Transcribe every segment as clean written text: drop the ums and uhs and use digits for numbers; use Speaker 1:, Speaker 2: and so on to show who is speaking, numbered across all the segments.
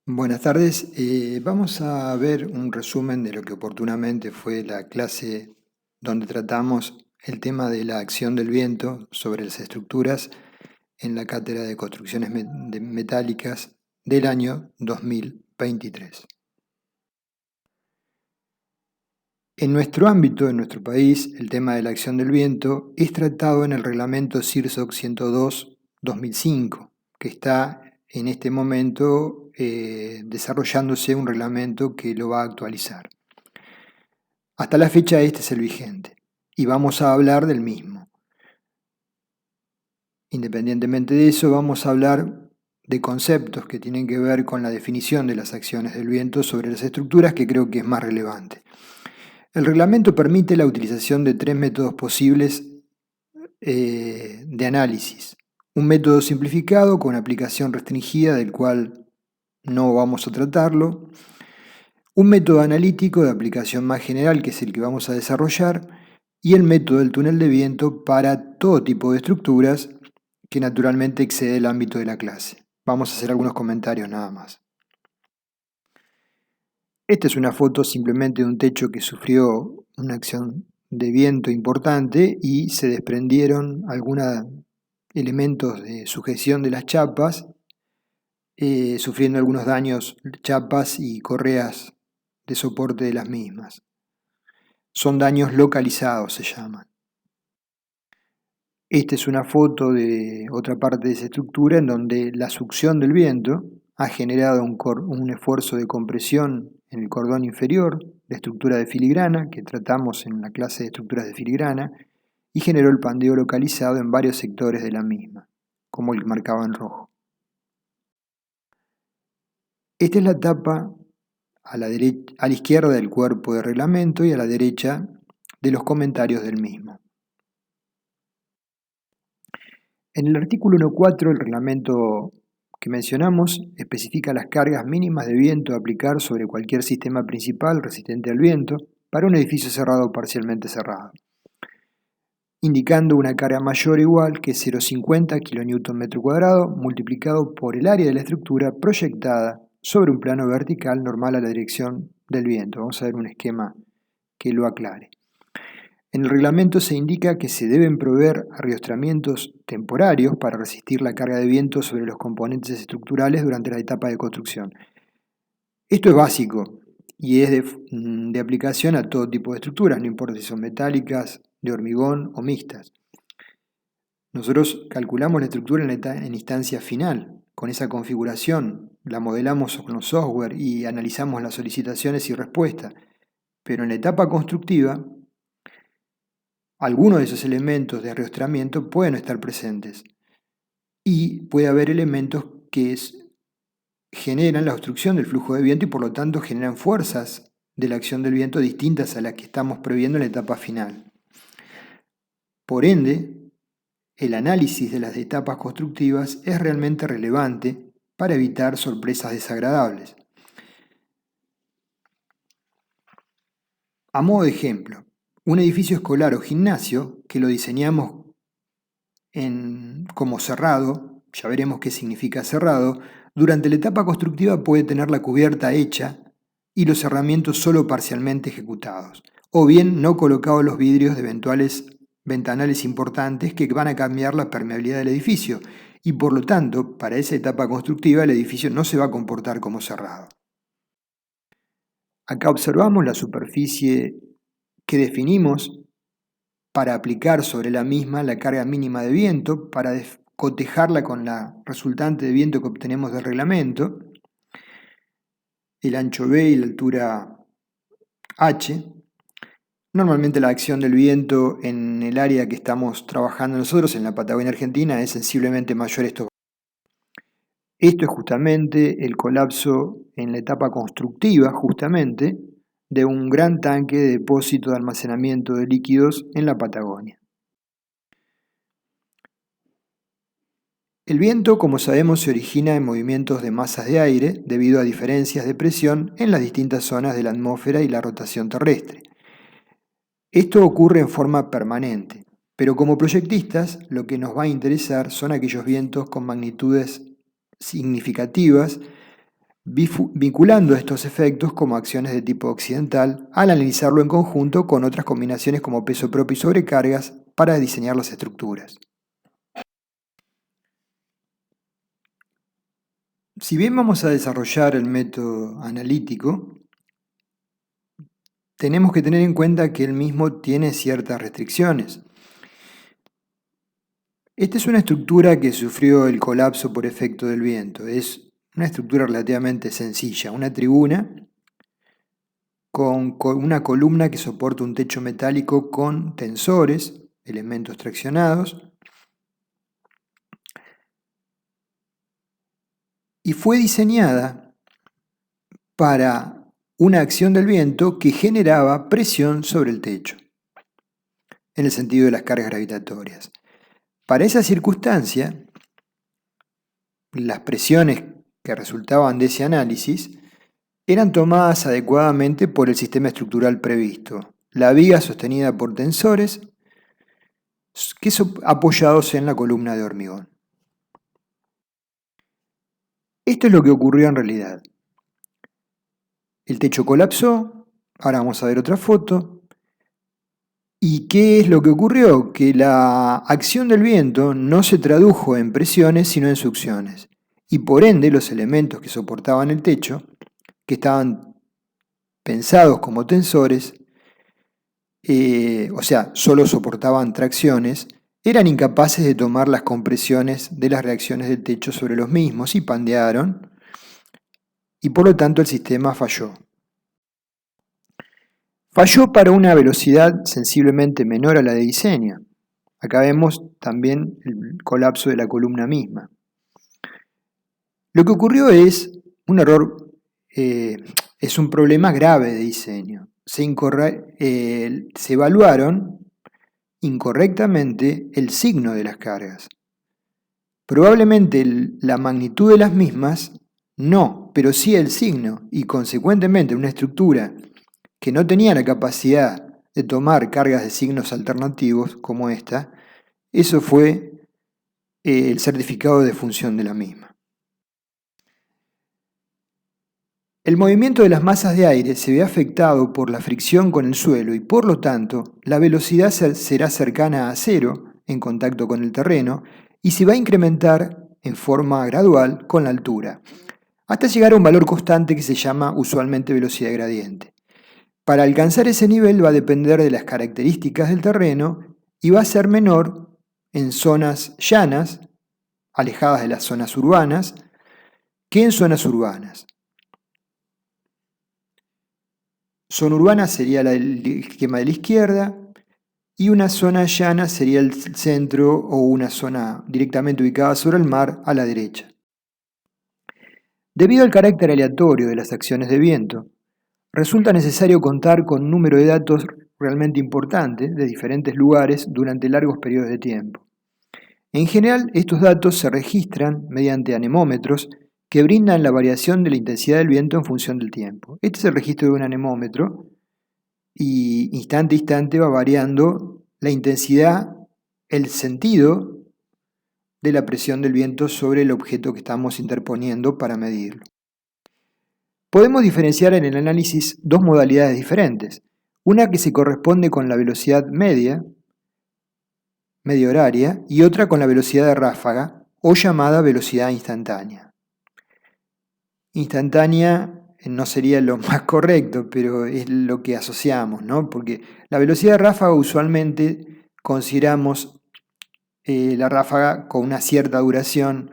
Speaker 1: Buenas tardes. Vamos a ver un resumen de lo que oportunamente fue la clase donde tratamos el tema de la acción del viento sobre las estructuras en la cátedra de construcciones metálicas del año 2023. En nuestro ámbito, en nuestro país, el tema de la acción del viento es tratado en el reglamento CIRSOC 102-2005, que está en este momento desarrollándose un reglamento que lo va a actualizar. Hasta la fecha este es el vigente y vamos a hablar del mismo. Independientemente de eso, vamos a hablar de conceptos que tienen que ver con la definición de las acciones del viento sobre las estructuras, que creo que es más relevante. El reglamento permite la utilización de tres métodos posibles de análisis. Un método simplificado con aplicación restringida del cual no vamos a tratarlo. Un método analítico de aplicación más general, que es el que vamos a desarrollar. Y el método del túnel de viento para todo tipo de estructuras que naturalmente excede el ámbito de la clase. Vamos a hacer algunos comentarios nada más. Esta es una foto simplemente de un techo que sufrió una acción de viento importante y se desprendieron algunos elementos de sujeción de las chapas, sufriendo algunos daños chapas y correas de soporte de las mismas. Son daños localizados, se llaman. Esta es una foto de otra parte de esa estructura en donde la succión del viento ha generado un esfuerzo de compresión en el cordón inferior, la estructura de filigrana, que tratamos en la clase de estructuras de filigrana, y generó el pandeo localizado en varios sectores de la misma, como el marcado en rojo. Esta es la tapa a la izquierda del cuerpo de reglamento y a la derecha de los comentarios del mismo. En el artículo 1.4 del reglamento que mencionamos especifica las cargas mínimas de viento a aplicar sobre cualquier sistema principal resistente al viento para un edificio cerrado o parcialmente cerrado, indicando una carga mayor o igual que 0,50 kN/m² multiplicado por el área de la estructura proyectada sobre un plano vertical normal a la dirección del viento. Vamos a ver un esquema que lo aclare. En el reglamento se indica que se deben proveer arriostramientos temporarios para resistir la carga de viento sobre los componentes estructurales durante la etapa de construcción. Esto es básico y es de aplicación a todo tipo de estructuras, no importa si son metálicas, de hormigón o mixtas. Nosotros calculamos la estructura en instancia final. Con esa configuración la modelamos con los software y analizamos las solicitaciones y respuestas. Pero en la etapa constructiva, algunos de esos elementos de arriostramiento pueden estar presentes y puede haber elementos que generan la obstrucción del flujo de viento y por lo tanto generan fuerzas de la acción del viento distintas a las que estamos previendo en la etapa final. Por ende, el análisis de las etapas constructivas es realmente relevante para evitar sorpresas desagradables. A modo de ejemplo, un edificio escolar o gimnasio que lo diseñamos como cerrado, ya veremos qué significa cerrado, durante la etapa constructiva puede tener la cubierta hecha y los cerramientos solo parcialmente ejecutados, o bien no colocados los vidrios de eventuales ventanales importantes que van a cambiar la permeabilidad del edificio y por lo tanto, para esa etapa constructiva el edificio no se va a comportar como cerrado. Acá observamos la superficie que definimos para aplicar sobre la misma la carga mínima de viento, para cotejarla con la resultante de viento que obtenemos del reglamento, el ancho B y la altura H. Normalmente la acción del viento en el área que estamos trabajando nosotros, en la Patagonia Argentina, es sensiblemente mayor a esto. Esto es justamente el colapso en la etapa constructiva, justamente, de un gran tanque de depósito de almacenamiento de líquidos en la Patagonia. El viento, como sabemos, se origina en movimientos de masas de aire debido a diferencias de presión en las distintas zonas de la atmósfera y la rotación terrestre. Esto ocurre en forma permanente, pero como proyectistas lo que nos va a interesar son aquellos vientos con magnitudes significativas vinculando estos efectos como acciones de tipo accidental al analizarlo en conjunto con otras combinaciones como peso propio y sobrecargas para diseñar las estructuras. Si bien vamos a desarrollar el método analítico, tenemos que tener en cuenta que el mismo tiene ciertas restricciones. Esta es una estructura que sufrió el colapso por efecto del viento. Es una estructura relativamente sencilla, una tribuna con una columna que soporta un techo metálico con tensores, elementos traccionados, y fue diseñada para una acción del viento que generaba presión sobre el techo, en el sentido de las cargas gravitatorias. Para esa circunstancia, las presiones que resultaban de ese análisis eran tomadas adecuadamente por el sistema estructural previsto, la viga sostenida por tensores apoyados en la columna de hormigón. Esto es lo que ocurrió en realidad. El techo colapsó, ahora vamos a ver otra foto. ¿Y qué es lo que ocurrió? Que la acción del viento no se tradujo en presiones, sino en succiones. Y por ende, los elementos que soportaban el techo, que estaban pensados como tensores, o sea, solo soportaban tracciones, eran incapaces de tomar las compresiones de las reacciones del techo sobre los mismos y pandearon, y por lo tanto el sistema falló. Falló para una velocidad sensiblemente menor a la de diseño. Acá vemos también el colapso de la columna misma. Lo que ocurrió es un error, es un problema grave de diseño. Se evaluaron incorrectamente el signo de las cargas. Probablemente la magnitud de las mismas no, pero sí el signo, y consecuentemente una estructura que no tenía la capacidad de tomar cargas de signos alternativos como esta, eso fue el certificado de función de la misma. El movimiento de las masas de aire se ve afectado por la fricción con el suelo y por lo tanto la velocidad será cercana a cero en contacto con el terreno y se va a incrementar en forma gradual con la altura, hasta llegar a un valor constante que se llama usualmente velocidad gradiente. Para alcanzar ese nivel va a depender de las características del terreno y va a ser menor en zonas llanas, alejadas de las zonas urbanas, que en zonas urbanas. Zona urbana sería el esquema de la izquierda y una zona llana sería el centro o una zona directamente ubicada sobre el mar a la derecha. Debido al carácter aleatorio de las acciones de viento, resulta necesario contar con un número de datos realmente importantes de diferentes lugares durante largos periodos de tiempo. En general, estos datos se registran mediante anemómetros que brindan la variación de la intensidad del viento en función del tiempo. Este es el registro de un anemómetro y instante a instante va variando la intensidad, el sentido de la presión del viento sobre el objeto que estamos interponiendo para medirlo. Podemos diferenciar en el análisis dos modalidades diferentes. Una que se corresponde con la velocidad media horaria, y otra con la velocidad de ráfaga, o llamada velocidad instantánea. Instantánea no sería lo más correcto, pero es lo que asociamos, ¿no? Porque la velocidad de ráfaga usualmente consideramos la ráfaga con una cierta duración.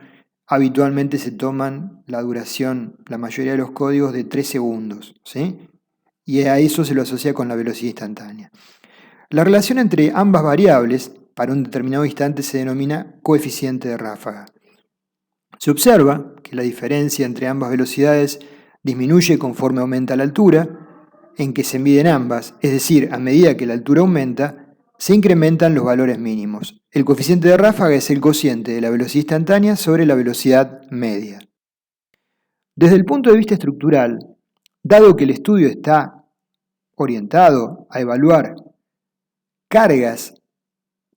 Speaker 1: Habitualmente se toman la duración, la mayoría de los códigos, de 3 segundos, ¿sí? Y a eso se lo asocia con la velocidad instantánea. La relación entre ambas variables para un determinado instante se denomina coeficiente de ráfaga. Se observa que la diferencia entre ambas velocidades disminuye conforme aumenta la altura en que se miden ambas, es decir, a medida que la altura aumenta, se incrementan los valores mínimos. El coeficiente de ráfaga es el cociente de la velocidad instantánea sobre la velocidad media. Desde el punto de vista estructural, dado que el estudio está orientado a evaluar cargas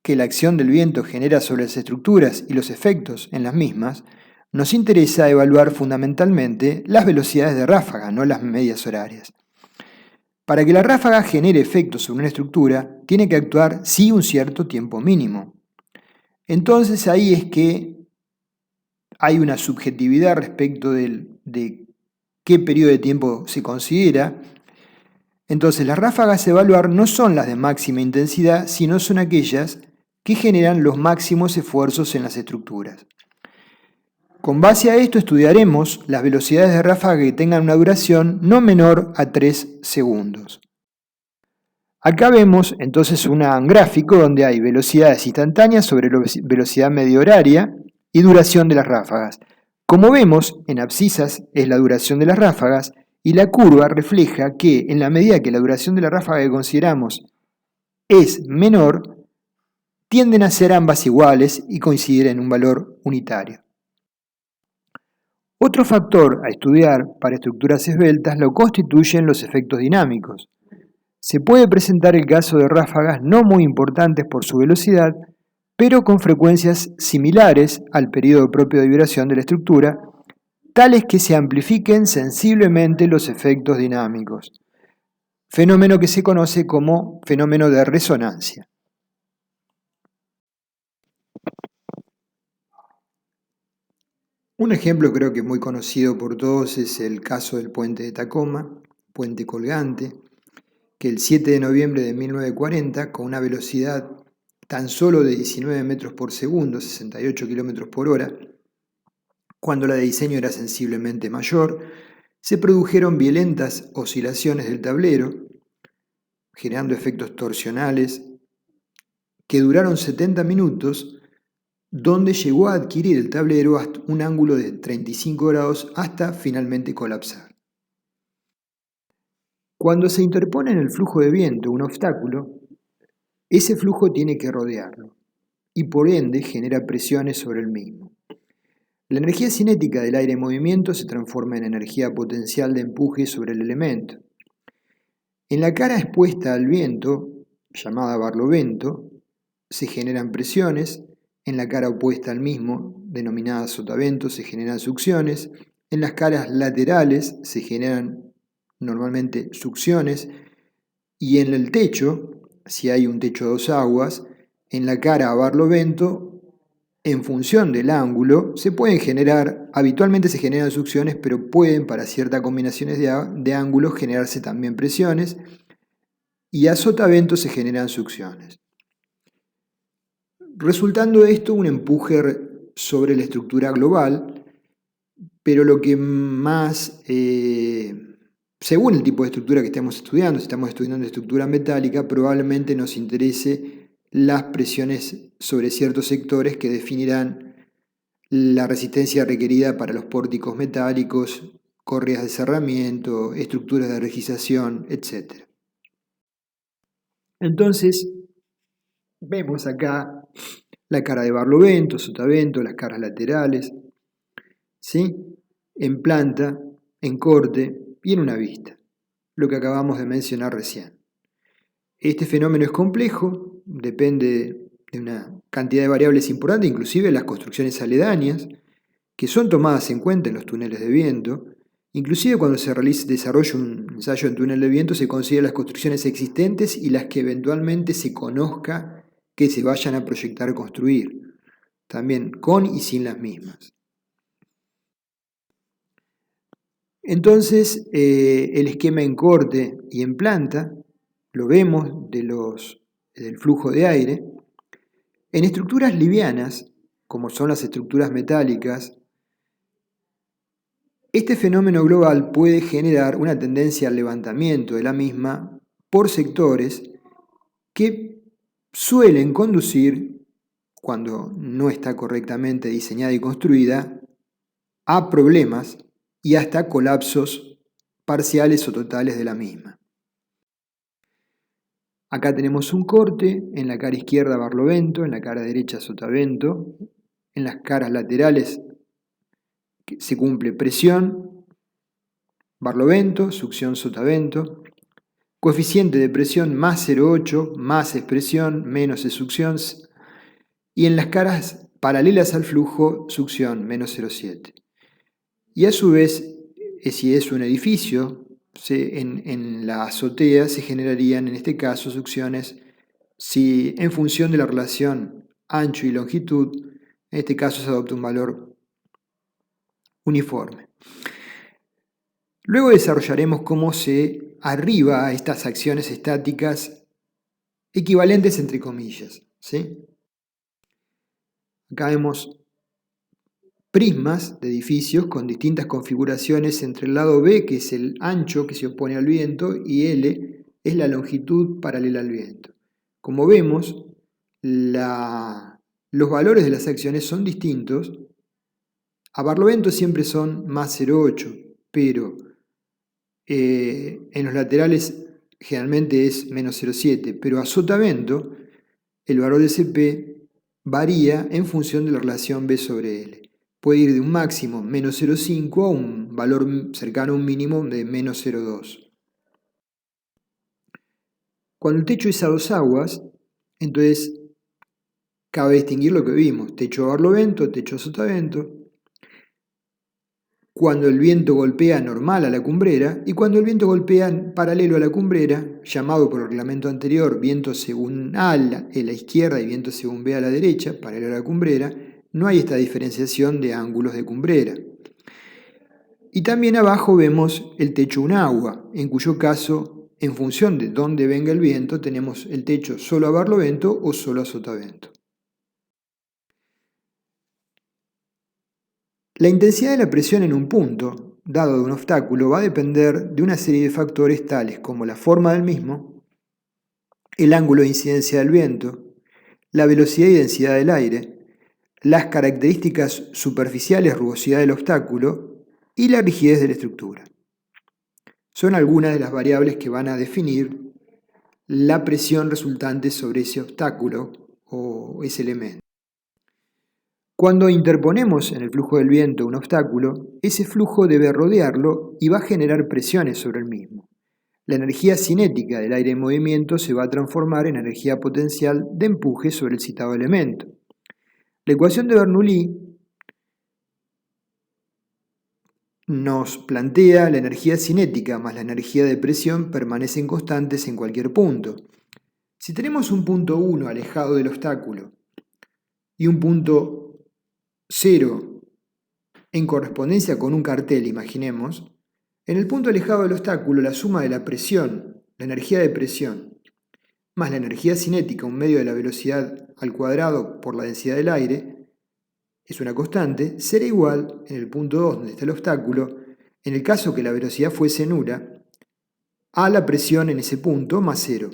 Speaker 1: que la acción del viento genera sobre las estructuras y los efectos en las mismas, nos interesa evaluar fundamentalmente las velocidades de ráfaga, no las medias horarias. Para que la ráfaga genere efectos sobre una estructura, tiene que actuar sí un cierto tiempo mínimo. Entonces ahí es que hay una subjetividad respecto de qué periodo de tiempo se considera. Entonces las ráfagas a evaluar no son las de máxima intensidad, sino son aquellas que generan los máximos esfuerzos en las estructuras. Con base a esto estudiaremos las velocidades de ráfaga que tengan una duración no menor a 3 segundos. Acá vemos entonces un gráfico donde hay velocidades instantáneas sobre velocidad media horaria y duración de las ráfagas. Como vemos, en abscisas es la duración de las ráfagas y la curva refleja que en la medida que la duración de la ráfaga que consideramos es menor, tienden a ser ambas iguales y coinciden en un valor unitario. Otro factor a estudiar para estructuras esbeltas lo constituyen los efectos dinámicos. Se puede presentar el caso de ráfagas no muy importantes por su velocidad, pero con frecuencias similares al periodo propio de vibración de la estructura, tales que se amplifiquen sensiblemente los efectos dinámicos, fenómeno que se conoce como fenómeno de resonancia. Un ejemplo creo que muy conocido por todos es el caso del puente de Tacoma, puente colgante, que el 7 de noviembre de 1940, con una velocidad tan solo de 19 metros por segundo, 68 kilómetros por hora, cuando la de diseño era sensiblemente mayor, se produjeron violentas oscilaciones del tablero, generando efectos torsionales que duraron 70 minutos, donde llegó a adquirir el tablero hasta un ángulo de 35 grados hasta finalmente colapsar. Cuando se interpone en el flujo de viento un obstáculo, ese flujo tiene que rodearlo y por ende genera presiones sobre el mismo. La energía cinética del aire en movimiento se transforma en energía potencial de empuje sobre el elemento. En la cara expuesta al viento, llamada barlovento, se generan presiones. En la cara opuesta al mismo, denominada sotavento, se generan succiones. En las caras laterales se generan normalmente succiones. Y en el techo, si hay un techo a dos aguas, en la cara a barlovento, en función del ángulo, se pueden generar, habitualmente se generan succiones, pero pueden para ciertas combinaciones de ángulos generarse también presiones. Y a sotavento se generan succiones. Resultando de esto un empuje sobre la estructura global, pero lo que más, según el tipo de estructura que estemos estudiando, si estamos estudiando estructura metálica, probablemente nos interese las presiones sobre ciertos sectores que definirán la resistencia requerida para los pórticos metálicos, correas de cerramiento, estructuras de regización, etc. Entonces, vemos acá la cara de barlovento, sotavento, las caras laterales, ¿sí? En planta, en corte y en una vista, lo que acabamos de mencionar recién. Este fenómeno es complejo, depende de una cantidad de variables importantes, inclusive las construcciones aledañas, que son tomadas en cuenta en los túneles de viento. Inclusive cuando se desarrolla un ensayo en túnel de viento se consideran las construcciones existentes y las que eventualmente se conozca que se vayan a proyectar construir, también con y sin las mismas. Entonces, el esquema en corte y en planta lo vemos del flujo de aire. En estructuras livianas, como son las estructuras metálicas, este fenómeno global puede generar una tendencia al levantamiento de la misma por sectores que suelen conducir, cuando no está correctamente diseñada y construida, a problemas y hasta colapsos parciales o totales de la misma. Acá tenemos un corte, en la cara izquierda barlovento, en la cara derecha sotavento, en las caras laterales se cumple presión, barlovento, succión sotavento, coeficiente de presión más 0,8, más es presión, menos es succión, y en las caras paralelas al flujo, succión menos 0,7. Y a su vez, si es un edificio, en la azotea se generarían en este caso succiones si en función de la relación ancho y longitud, en este caso se adopta un valor uniforme. Luego desarrollaremos cómo se arriba a estas acciones estáticas equivalentes entre comillas, ¿sí? Acá vemos prismas de edificios con distintas configuraciones entre el lado B, que es el ancho que se opone al viento, y L es la longitud paralela al viento. Como vemos, los valores de las acciones son distintos. A barlovento siempre son más 0,8, pero en los laterales generalmente es menos 0,7, pero a sotavento el valor de CP varía en función de la relación B sobre L. Puede ir de un máximo menos 0,5 a un valor cercano a un mínimo de menos 0,2. Cuando el techo es a dos aguas, entonces cabe distinguir lo que vimos: techo a barlovento, techo a sotavento. Cuando el viento golpea normal a la cumbrera y cuando el viento golpea paralelo a la cumbrera, llamado por el reglamento anterior viento según A a la izquierda y viento según B a la derecha, paralelo a la cumbrera, no hay esta diferenciación de ángulos de cumbrera. Y también abajo vemos el techo un agua, en cuyo caso, en función de dónde venga el viento, tenemos el techo solo a barlovento o solo a sotavento. La intensidad de la presión en un punto, dado de un obstáculo, va a depender de una serie de factores tales como la forma del mismo, el ángulo de incidencia del viento, la velocidad y densidad del aire, las características superficiales, rugosidad del obstáculo y la rigidez de la estructura. Son algunas de las variables que van a definir la presión resultante sobre ese obstáculo o ese elemento. Cuando interponemos en el flujo del viento un obstáculo, ese flujo debe rodearlo y va a generar presiones sobre el mismo. La energía cinética del aire en movimiento se va a transformar en energía potencial de empuje sobre el citado elemento. La ecuación de Bernoulli nos plantea la energía cinética más la energía de presión permanecen constantes en cualquier punto. Si tenemos un punto 1 alejado del obstáculo y un punto 0 en correspondencia con un cartel, imaginemos, en el punto alejado del obstáculo la suma de la presión, la energía de presión, más la energía cinética, un medio de la velocidad al cuadrado por la densidad del aire, es una constante, será igual en el punto 2 donde está el obstáculo, en el caso que la velocidad fuese nula, a la presión en ese punto más 0.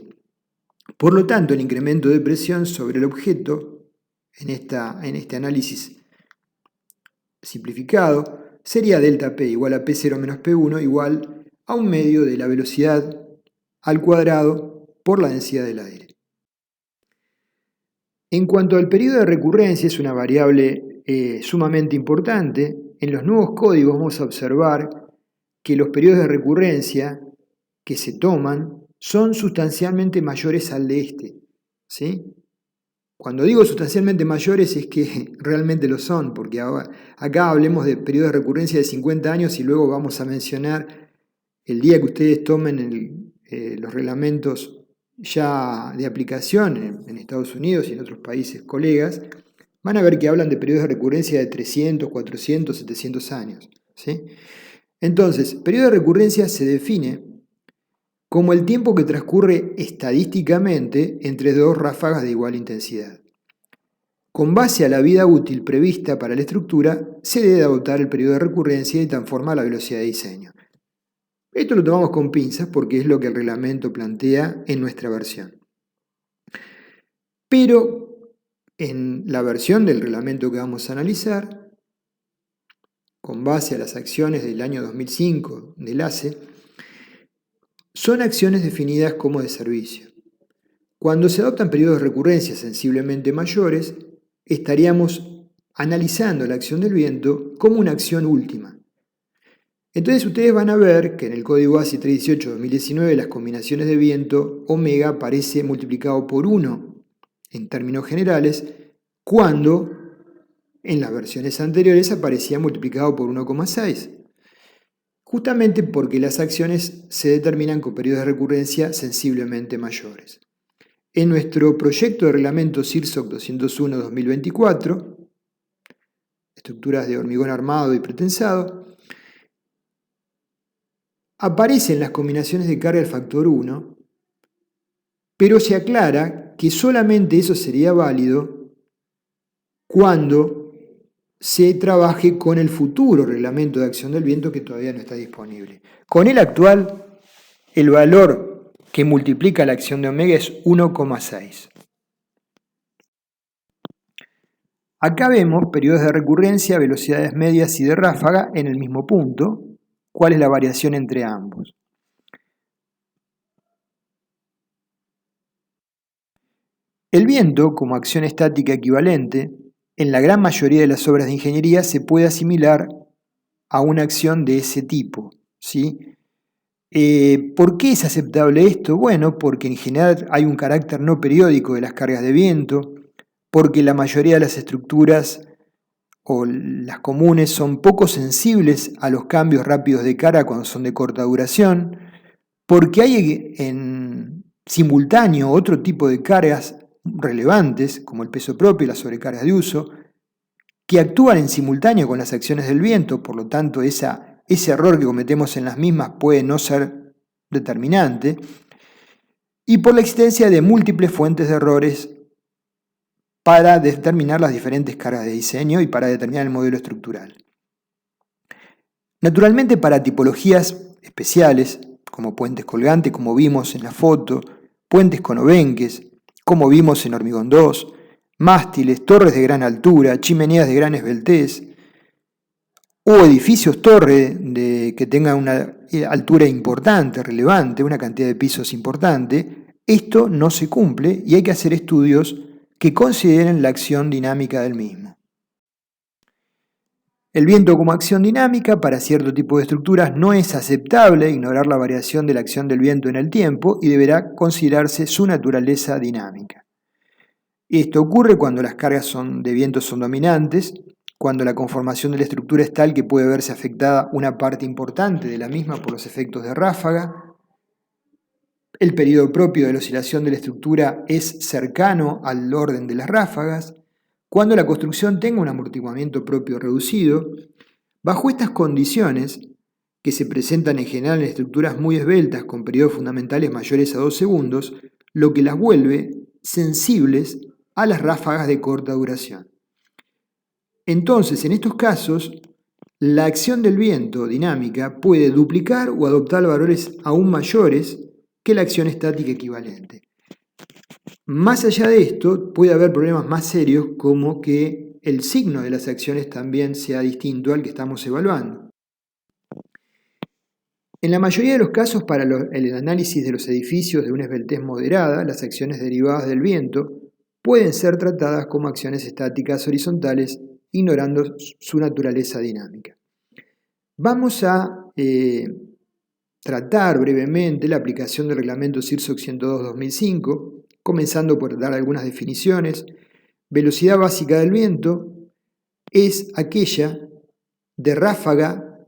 Speaker 1: Por lo tanto, el incremento de presión sobre el objeto, en este análisis simplificado, sería delta P igual a P0 menos P1 igual a un medio de la velocidad al cuadrado por la densidad del aire. En cuanto al periodo de recurrencia, es una variable sumamente importante. En los nuevos códigos vamos a observar que los periodos de recurrencia que se toman son sustancialmente mayores al de este, ¿sí? Cuando digo sustancialmente mayores es que realmente lo son, porque acá hablemos de periodos de recurrencia de 50 años y luego vamos a mencionar el día que ustedes tomen los reglamentos ya de aplicación en Estados Unidos y en otros países colegas, van a ver que hablan de periodos de recurrencia de 300, 400, 700 años, ¿sí? Entonces, periodo de recurrencia se define como el tiempo que transcurre estadísticamente entre dos ráfagas de igual intensidad. Con base a la vida útil prevista para la estructura, se debe adoptar el periodo de recurrencia y transformar la velocidad de diseño. Esto lo tomamos con pinzas porque es lo que el reglamento plantea en nuestra versión. Pero en la versión del reglamento que vamos a analizar, con base a las acciones del año 2005 del ACE, son acciones definidas como de servicio. Cuando se adoptan periodos de recurrencia sensiblemente mayores, estaríamos analizando la acción del viento como una acción última. Entonces ustedes van a ver que en el código ASI 318-2019 las combinaciones de viento omega aparece multiplicado por 1 en términos generales cuando En las versiones anteriores aparecía multiplicado por 1,6, justamente porque las acciones se determinan con periodos de recurrencia sensiblemente mayores. En nuestro proyecto de reglamento CIRSOC 201-2024, estructuras de hormigón armado y pretensado, aparecen las combinaciones de carga del factor 1, pero se aclara que solamente eso sería válido cuando se trabaje con el futuro reglamento de acción del viento que todavía no está disponible. Con el actual, el valor que multiplica la acción de omega es 1,6. Acá vemos periodos de recurrencia, velocidades medias y de ráfaga en el mismo punto. ¿Cuál es la variación entre ambos? El viento, como acción estática equivalente, en la gran mayoría de las obras de ingeniería se puede asimilar a una acción de ese tipo, ¿sí? ¿Por qué es aceptable esto? Bueno, porque en general hay un carácter no periódico de las cargas de viento, porque la mayoría de las estructuras o las comunes son poco sensibles a los cambios rápidos de carga cuando son de corta duración, porque hay en simultáneo otro tipo de cargas relevantes, como el peso propio y las sobrecargas de uso, que actúan en simultáneo con las acciones del viento, por lo tanto ese error que cometemos en las mismas puede no ser determinante, y por la existencia de múltiples fuentes de errores para determinar las diferentes cargas de diseño y para determinar el modelo estructural. Naturalmente, para tipologías especiales, como puentes colgantes, como vimos en la foto, puentes con obenques, como vimos en Hormigón 2, mástiles, torres de gran altura, chimeneas de gran esbeltez, o edificios torre que tengan una altura importante, relevante, una cantidad de pisos importante, esto no se cumple y hay que hacer estudios que consideren la acción dinámica del mismo. El viento como acción dinámica para cierto tipo de estructuras no es aceptable ignorar la variación de la acción del viento en el tiempo y deberá considerarse su naturaleza dinámica. Esto ocurre cuando las cargas de viento son dominantes, cuando la conformación de la estructura es tal que puede verse afectada una parte importante de la misma por los efectos de ráfaga, el periodo propio de la oscilación de la estructura es cercano al orden de las ráfagas, cuando la construcción tenga un amortiguamiento propio reducido. Bajo estas condiciones, que se presentan en general en estructuras muy esbeltas con periodos fundamentales mayores a 2 segundos, lo que las vuelve sensibles a las ráfagas de corta duración. Entonces, en estos casos, la acción del viento dinámica puede duplicar o adoptar valores aún mayores que la acción estática equivalente. Más allá de esto, puede haber problemas más serios como que el signo de las acciones también sea distinto al que estamos evaluando. En la mayoría de los casos, para el análisis de los edificios de una esbeltez moderada, las acciones derivadas del viento pueden ser tratadas como acciones estáticas horizontales, ignorando su naturaleza dinámica. Vamos a tratar brevemente la aplicación del reglamento CIRSOC 102-2005, comenzando por dar algunas definiciones. Velocidad básica del viento es aquella de ráfaga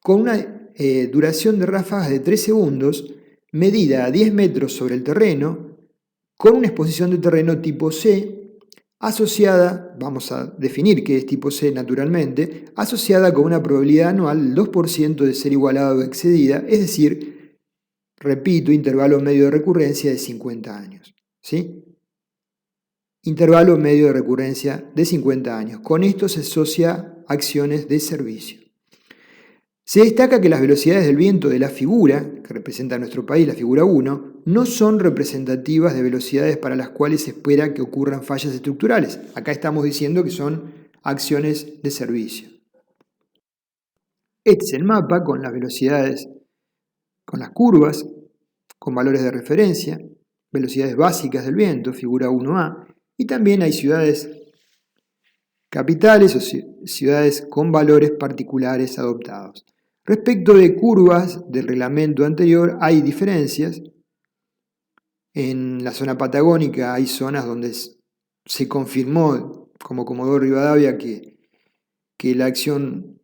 Speaker 1: con una duración de ráfagas de 3 segundos, medida a 10 metros sobre el terreno, con una exposición de terreno tipo C, asociada, vamos a definir qué es tipo C naturalmente, asociada con una probabilidad anual del 2% de ser igualada o excedida, es decir, repito, intervalo medio de recurrencia de 50 años. ¿Sí? Intervalo medio de recurrencia de 50 años. Con esto se asocia acciones de servicio. Se destaca que las velocidades del viento de la figura, que representa nuestro país, la figura 1, no son representativas de velocidades para las cuales se espera que ocurran fallas estructurales. Acá estamos diciendo que son acciones de servicio. Este es el mapa con las velocidades, con las curvas, con valores de referencia, velocidades básicas del viento, figura 1A, y también hay ciudades capitales o ciudades con valores particulares adoptados. Respecto de curvas del reglamento anterior, hay diferencias. En la zona patagónica hay zonas donde se confirmó como Comodoro Rivadavia, que la acción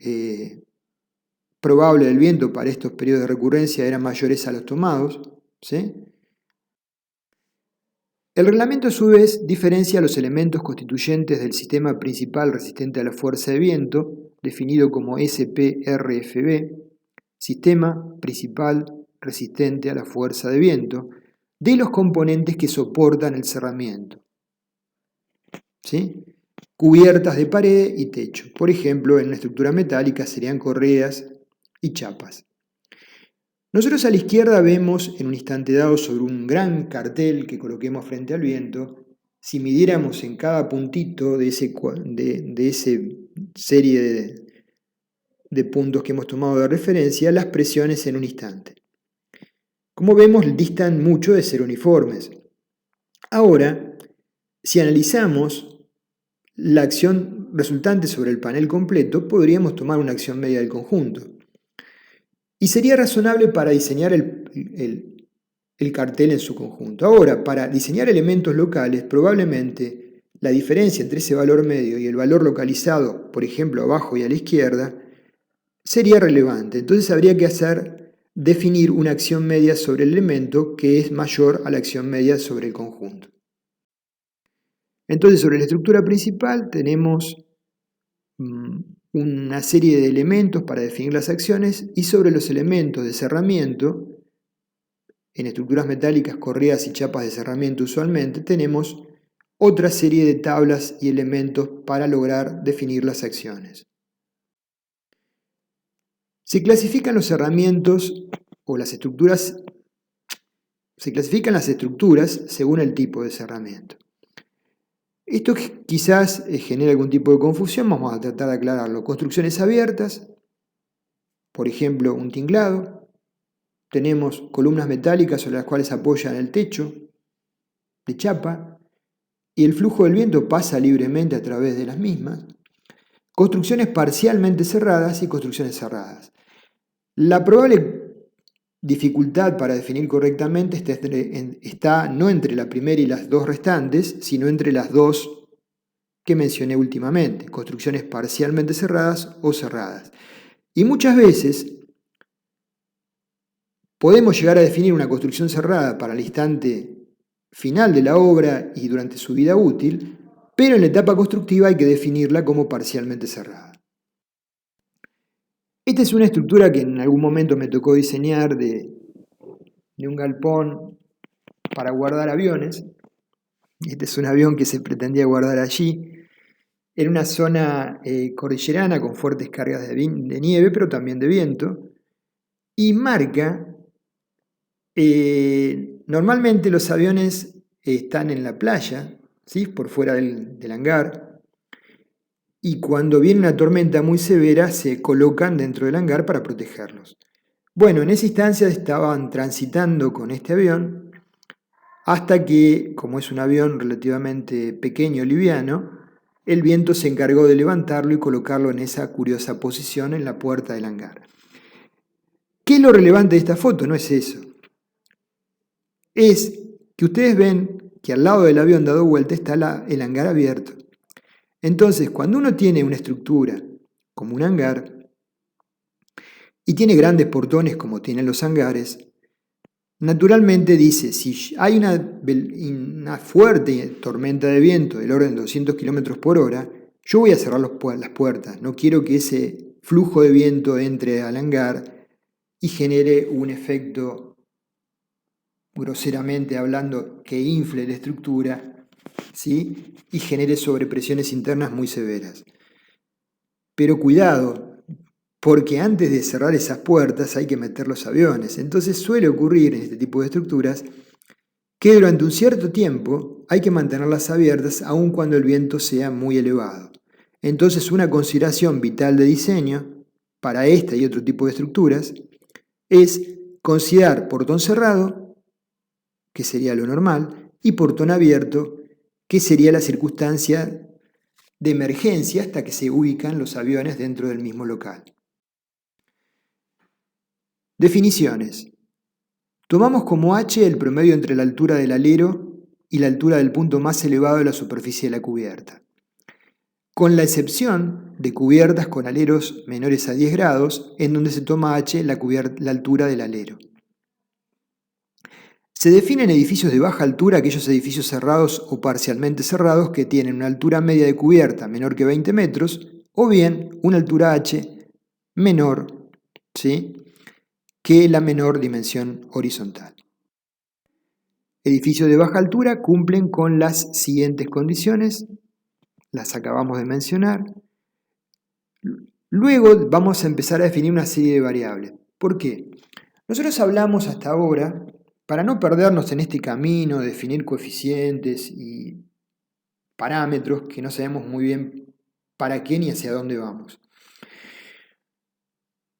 Speaker 1: probable del viento para estos periodos de recurrencia eran mayores a los tomados, ¿sí? El reglamento a su vez diferencia los elementos constituyentes del sistema principal resistente a la fuerza de viento, definido como SPRFB, sistema principal resistente a la fuerza de viento, de los componentes que soportan el cerramiento, ¿sí? Cubiertas de pared y techo. Por ejemplo, en una estructura metálica serían correas y chapas. Nosotros a la izquierda vemos en un instante dado sobre un gran cartel que coloquemos frente al viento, si midiéramos en cada puntito de esa serie de puntos que hemos tomado de referencia, las presiones en un instante. Como vemos, distan mucho de ser uniformes. Ahora, si analizamos la acción resultante sobre el panel completo, podríamos tomar una acción media del conjunto. Y sería razonable para diseñar el cartel en su conjunto. Ahora, para diseñar elementos locales, probablemente la diferencia entre ese valor medio y el valor localizado, por ejemplo, abajo y a la izquierda, sería relevante. Entonces habría que definir una acción media sobre el elemento que es mayor a la acción media sobre el conjunto. Entonces, sobre la estructura principal tenemos una serie de elementos para definir las acciones, y sobre los elementos de cerramiento, en estructuras metálicas, correas y chapas de cerramiento usualmente, tenemos otra serie de tablas y elementos para lograr definir las acciones. Se clasifican los cerramientos o las estructuras, se clasifican las estructuras según el tipo de cerramiento. Esto quizás genere algún tipo de confusión, vamos a tratar de aclararlo. Construcciones abiertas, por ejemplo, un tinglado. Tenemos columnas metálicas sobre las cuales apoyan el techo de chapa y el flujo del viento pasa libremente a través de las mismas. Construcciones parcialmente cerradas y construcciones cerradas. La probable dificultad para definir correctamente está no entre la primera y las dos restantes, sino entre las dos que mencioné últimamente, construcciones parcialmente cerradas o cerradas. Y muchas veces podemos llegar a definir una construcción cerrada para el instante final de la obra y durante su vida útil, pero en la etapa constructiva hay que definirla como parcialmente cerrada. Esta es una estructura que en algún momento me tocó diseñar de un galpón para guardar aviones. Este es un avión que se pretendía guardar allí, en una zona cordillerana con fuertes cargas de nieve, pero también de viento, y marca, normalmente los aviones están en la playa, ¿sí? Por fuera del hangar, y cuando viene una tormenta muy severa se colocan dentro del hangar para protegerlos. Bueno, en esa instancia estaban transitando con este avión hasta que, como es un avión relativamente pequeño, liviano, el viento se encargó de levantarlo y colocarlo en esa curiosa posición en la puerta del hangar. ¿Qué es lo relevante de esta foto? No es eso. Es que ustedes ven que al lado del avión dado vuelta está el hangar abierto. Entonces, cuando uno tiene una estructura como un hangar y tiene grandes portones como tienen los hangares, naturalmente dice, si hay una fuerte tormenta de viento del orden de 200 km por hora, yo voy a cerrar las puertas. No quiero que ese flujo de viento entre al hangar y genere un efecto, groseramente hablando, que infle la estructura, ¿sí? Y genere sobrepresiones internas muy severas. Pero cuidado, porque antes de cerrar esas puertas hay que meter los aviones. Entonces suele ocurrir en este tipo de estructuras que durante un cierto tiempo hay que mantenerlas abiertas aun cuando el viento sea muy elevado. Entonces una consideración vital de diseño para esta y otro tipo de estructuras es considerar portón cerrado, que sería lo normal, y portón abierto, que sería la circunstancia de emergencia hasta que se ubican los aviones dentro del mismo local. Definiciones. Tomamos como h el promedio entre la altura del alero y la altura del punto más elevado de la superficie de la cubierta. con la excepción de cubiertas con aleros menores a 10 grados, en donde se toma H la altura del alero. Se definen edificios de baja altura aquellos edificios cerrados o parcialmente cerrados que tienen una altura media de cubierta menor que 20 metros o bien una altura H menor, ¿sí?, que la menor dimensión horizontal. Edificios de baja altura cumplen con las siguientes condiciones, las acabamos de mencionar. Luego vamos a empezar a definir una serie de variables. ¿Por qué? Nosotros hablamos hasta ahora, para no perdernos en este camino de definir coeficientes y parámetros que no sabemos muy bien para qué ni hacia dónde vamos.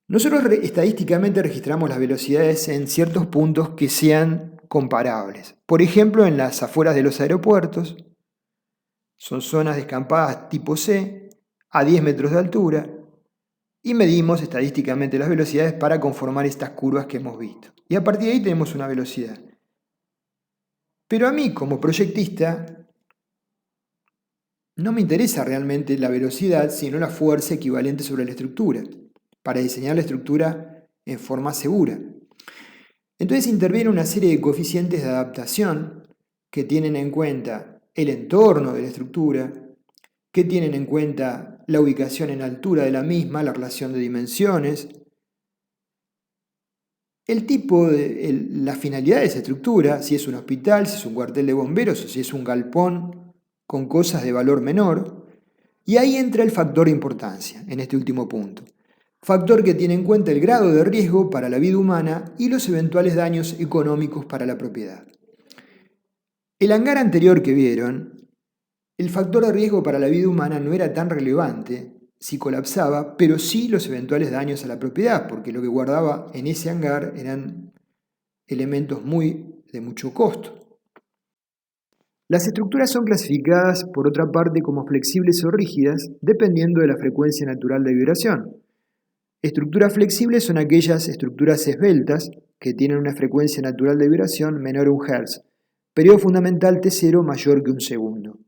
Speaker 1: Nosotros estadísticamente registramos las velocidades en ciertos puntos que sean comparables. Por ejemplo, en las afueras de los aeropuertos, son zonas descampadas tipo C, a 10 metros de altura, y medimos estadísticamente las velocidades para conformar estas curvas que hemos visto. Y a partir de ahí tenemos una velocidad. Pero a mí, como proyectista, no me interesa realmente la velocidad, sino la fuerza equivalente sobre la estructura, para diseñar la estructura en forma segura. Entonces interviene una serie de coeficientes de adaptación que tienen en cuenta el entorno de la estructura, que tienen en cuenta la ubicación en altura de la misma, la relación de dimensiones, el tipo la finalidad de esa estructura, si es un hospital, si es un cuartel de bomberos o si es un galpón con cosas de valor menor, y ahí entra el factor de importancia, en este último punto. Factor que tiene en cuenta el grado de riesgo para la vida humana y los eventuales daños económicos para la propiedad. El hangar anterior que vieron, el factor de riesgo para la vida humana no era tan relevante si colapsaba, pero sí los eventuales daños a la propiedad, porque lo que guardaba en ese hangar eran elementos de mucho costo. Las estructuras son clasificadas, por otra parte, como flexibles o rígidas, dependiendo de la frecuencia natural de vibración. Estructuras flexibles son aquellas estructuras esbeltas que tienen una frecuencia natural de vibración menor a 1 Hz, periodo fundamental T0 mayor que 1 segundo.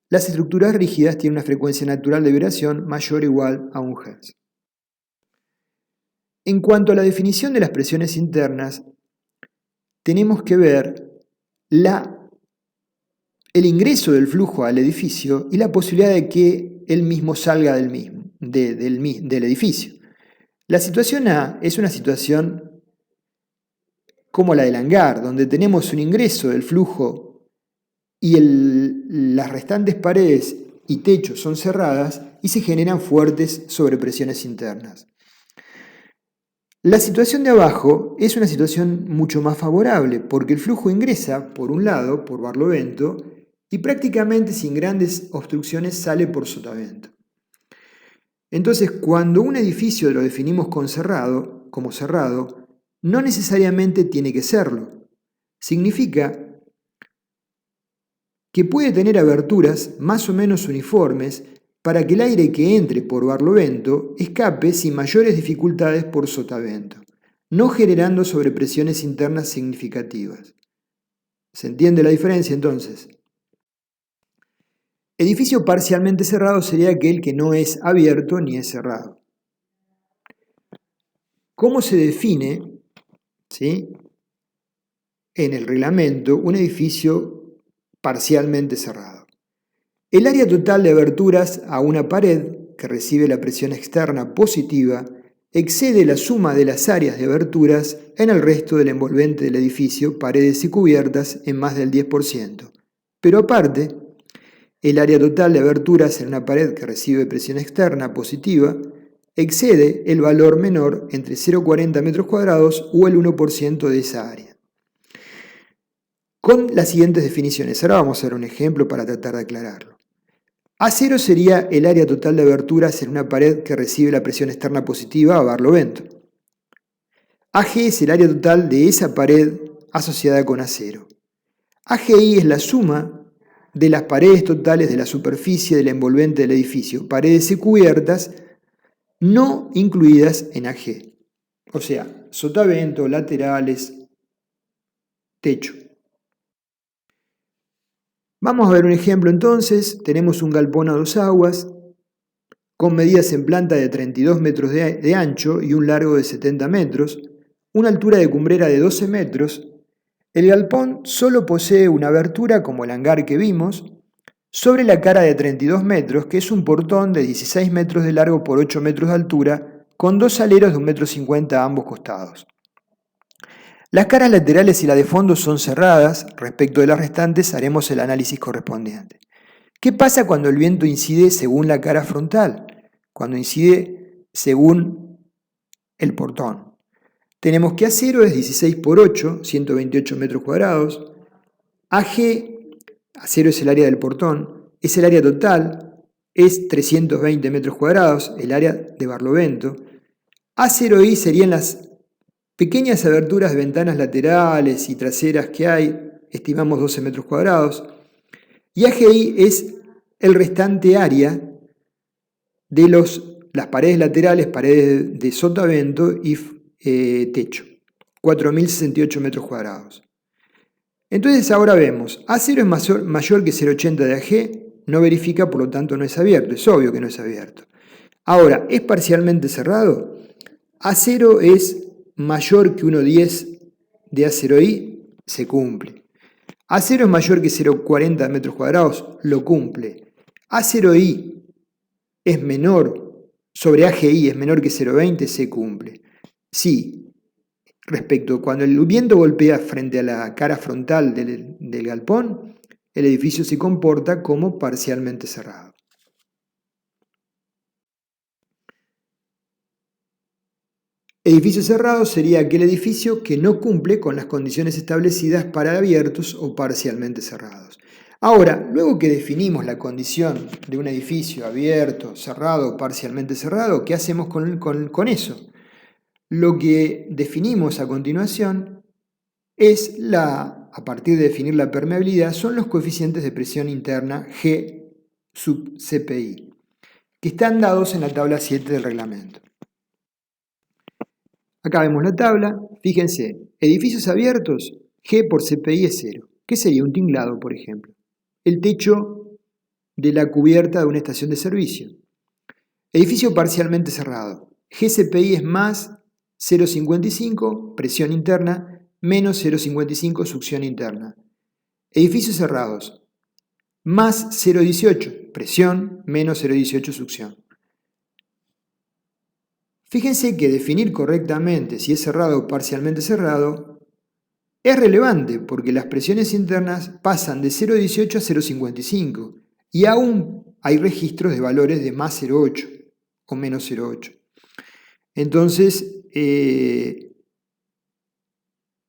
Speaker 1: Las estructuras rígidas tienen una frecuencia natural de vibración mayor o igual a 1 Hz. En cuanto a la definición de las presiones internas, tenemos que ver el ingreso del flujo al edificio y la posibilidad de que él mismo salga del edificio. La situación A es una situación como la del hangar, donde tenemos un ingreso del flujo y las restantes paredes y techos son cerradas y se generan fuertes sobrepresiones internas. La situación de abajo es una situación mucho más favorable porque el flujo ingresa por un lado, por barlovento, y prácticamente sin grandes obstrucciones sale por sotavento. Entonces, cuando un edificio lo definimos como cerrado, no necesariamente tiene que serlo. Significa que puede tener aberturas más o menos uniformes para que el aire que entre por barlovento escape sin mayores dificultades por sotavento, no generando sobrepresiones internas significativas. ¿Se entiende la diferencia entonces? Edificio parcialmente cerrado sería aquel que no es abierto ni es cerrado. ¿Cómo se define, ¿sí?, en el reglamento un edificio parcialmente cerrado? El área total de aberturas a una pared que recibe la presión externa positiva excede la suma de las áreas de aberturas en el resto del envolvente del edificio, paredes y cubiertas, en más del 10%. Pero aparte, el área total de aberturas en una pared que recibe presión externa positiva excede el valor menor entre 0,40 metros cuadrados o el 1% de esa área. Con las siguientes definiciones, ahora vamos a ver un ejemplo para tratar de aclararlo. A0 sería el área total de aberturas en una pared que recibe la presión externa positiva a barlovento. AG es el área total de esa pared asociada con A0. AGI es la suma de las paredes totales de la superficie del envolvente del edificio, paredes y cubiertas no incluidas en AG, o sea, sotavento, laterales, techo. Vamos a ver un ejemplo entonces. Tenemos un galpón a 2 aguas con medidas en planta de 32 metros de ancho y un largo de 70 metros, una altura de cumbrera de 12 metros. El galpón solo posee una abertura, como el hangar que vimos, sobre la cara de 32 metros, que es un portón de 16 metros de largo por 8 metros de altura, con 2 aleros de 1,50 m a ambos costados. Las caras laterales y la de fondo son cerradas. Respecto de las restantes haremos el análisis correspondiente. ¿Qué pasa cuando el viento incide según la cara frontal? Cuando incide según el portón. Tenemos que A0 es 16 por 8, 128 metros cuadrados. A0 es el área del portón, es el área total, es 320 metros cuadrados, el área de barlovento. A0I serían las pequeñas aberturas de ventanas laterales y traseras que hay, estimamos 12 metros cuadrados. Y AGI es el restante área de las paredes laterales, paredes de sotavento y techo, 4.068 metros cuadrados. Entonces ahora vemos, A0 es mayor que 0,80 de AG, no verifica, por lo tanto no es abierto, es obvio que no es abierto. Ahora, ¿es parcialmente cerrado? A0 es mayor que 1,10 de A0I, se cumple. A0 es mayor que 0,40 metros cuadrados, lo cumple. A0I es menor, sobre AGI es menor que 0,20, se cumple. Sí, respecto, cuando el viento golpea frente a la cara frontal del galpón, el edificio se comporta como parcialmente cerrado. Edificio cerrado sería aquel edificio que no cumple con las condiciones establecidas para abiertos o parcialmente cerrados. Ahora, luego que definimos la condición de un edificio abierto, cerrado o parcialmente cerrado, ¿qué hacemos con eso? Lo que definimos a continuación es a partir de definir la permeabilidad, son los coeficientes de presión interna G sub CPI, que están dados en la tabla 7 del reglamento. Acá vemos la tabla, fíjense, edificios abiertos, G por CPI es 0. ¿Qué sería un tinglado, por ejemplo? El techo de la cubierta de una estación de servicio. Edificio parcialmente cerrado, GCPI es más 0,55, presión interna, menos 0,55, succión interna. Edificios cerrados, más 0,18, presión, menos 0,18, succión. Fíjense que definir correctamente si es cerrado o parcialmente cerrado es relevante porque las presiones internas pasan de 0,18 a 0,55 y aún hay registros de valores de más 0,8 o menos 0,8. Entonces,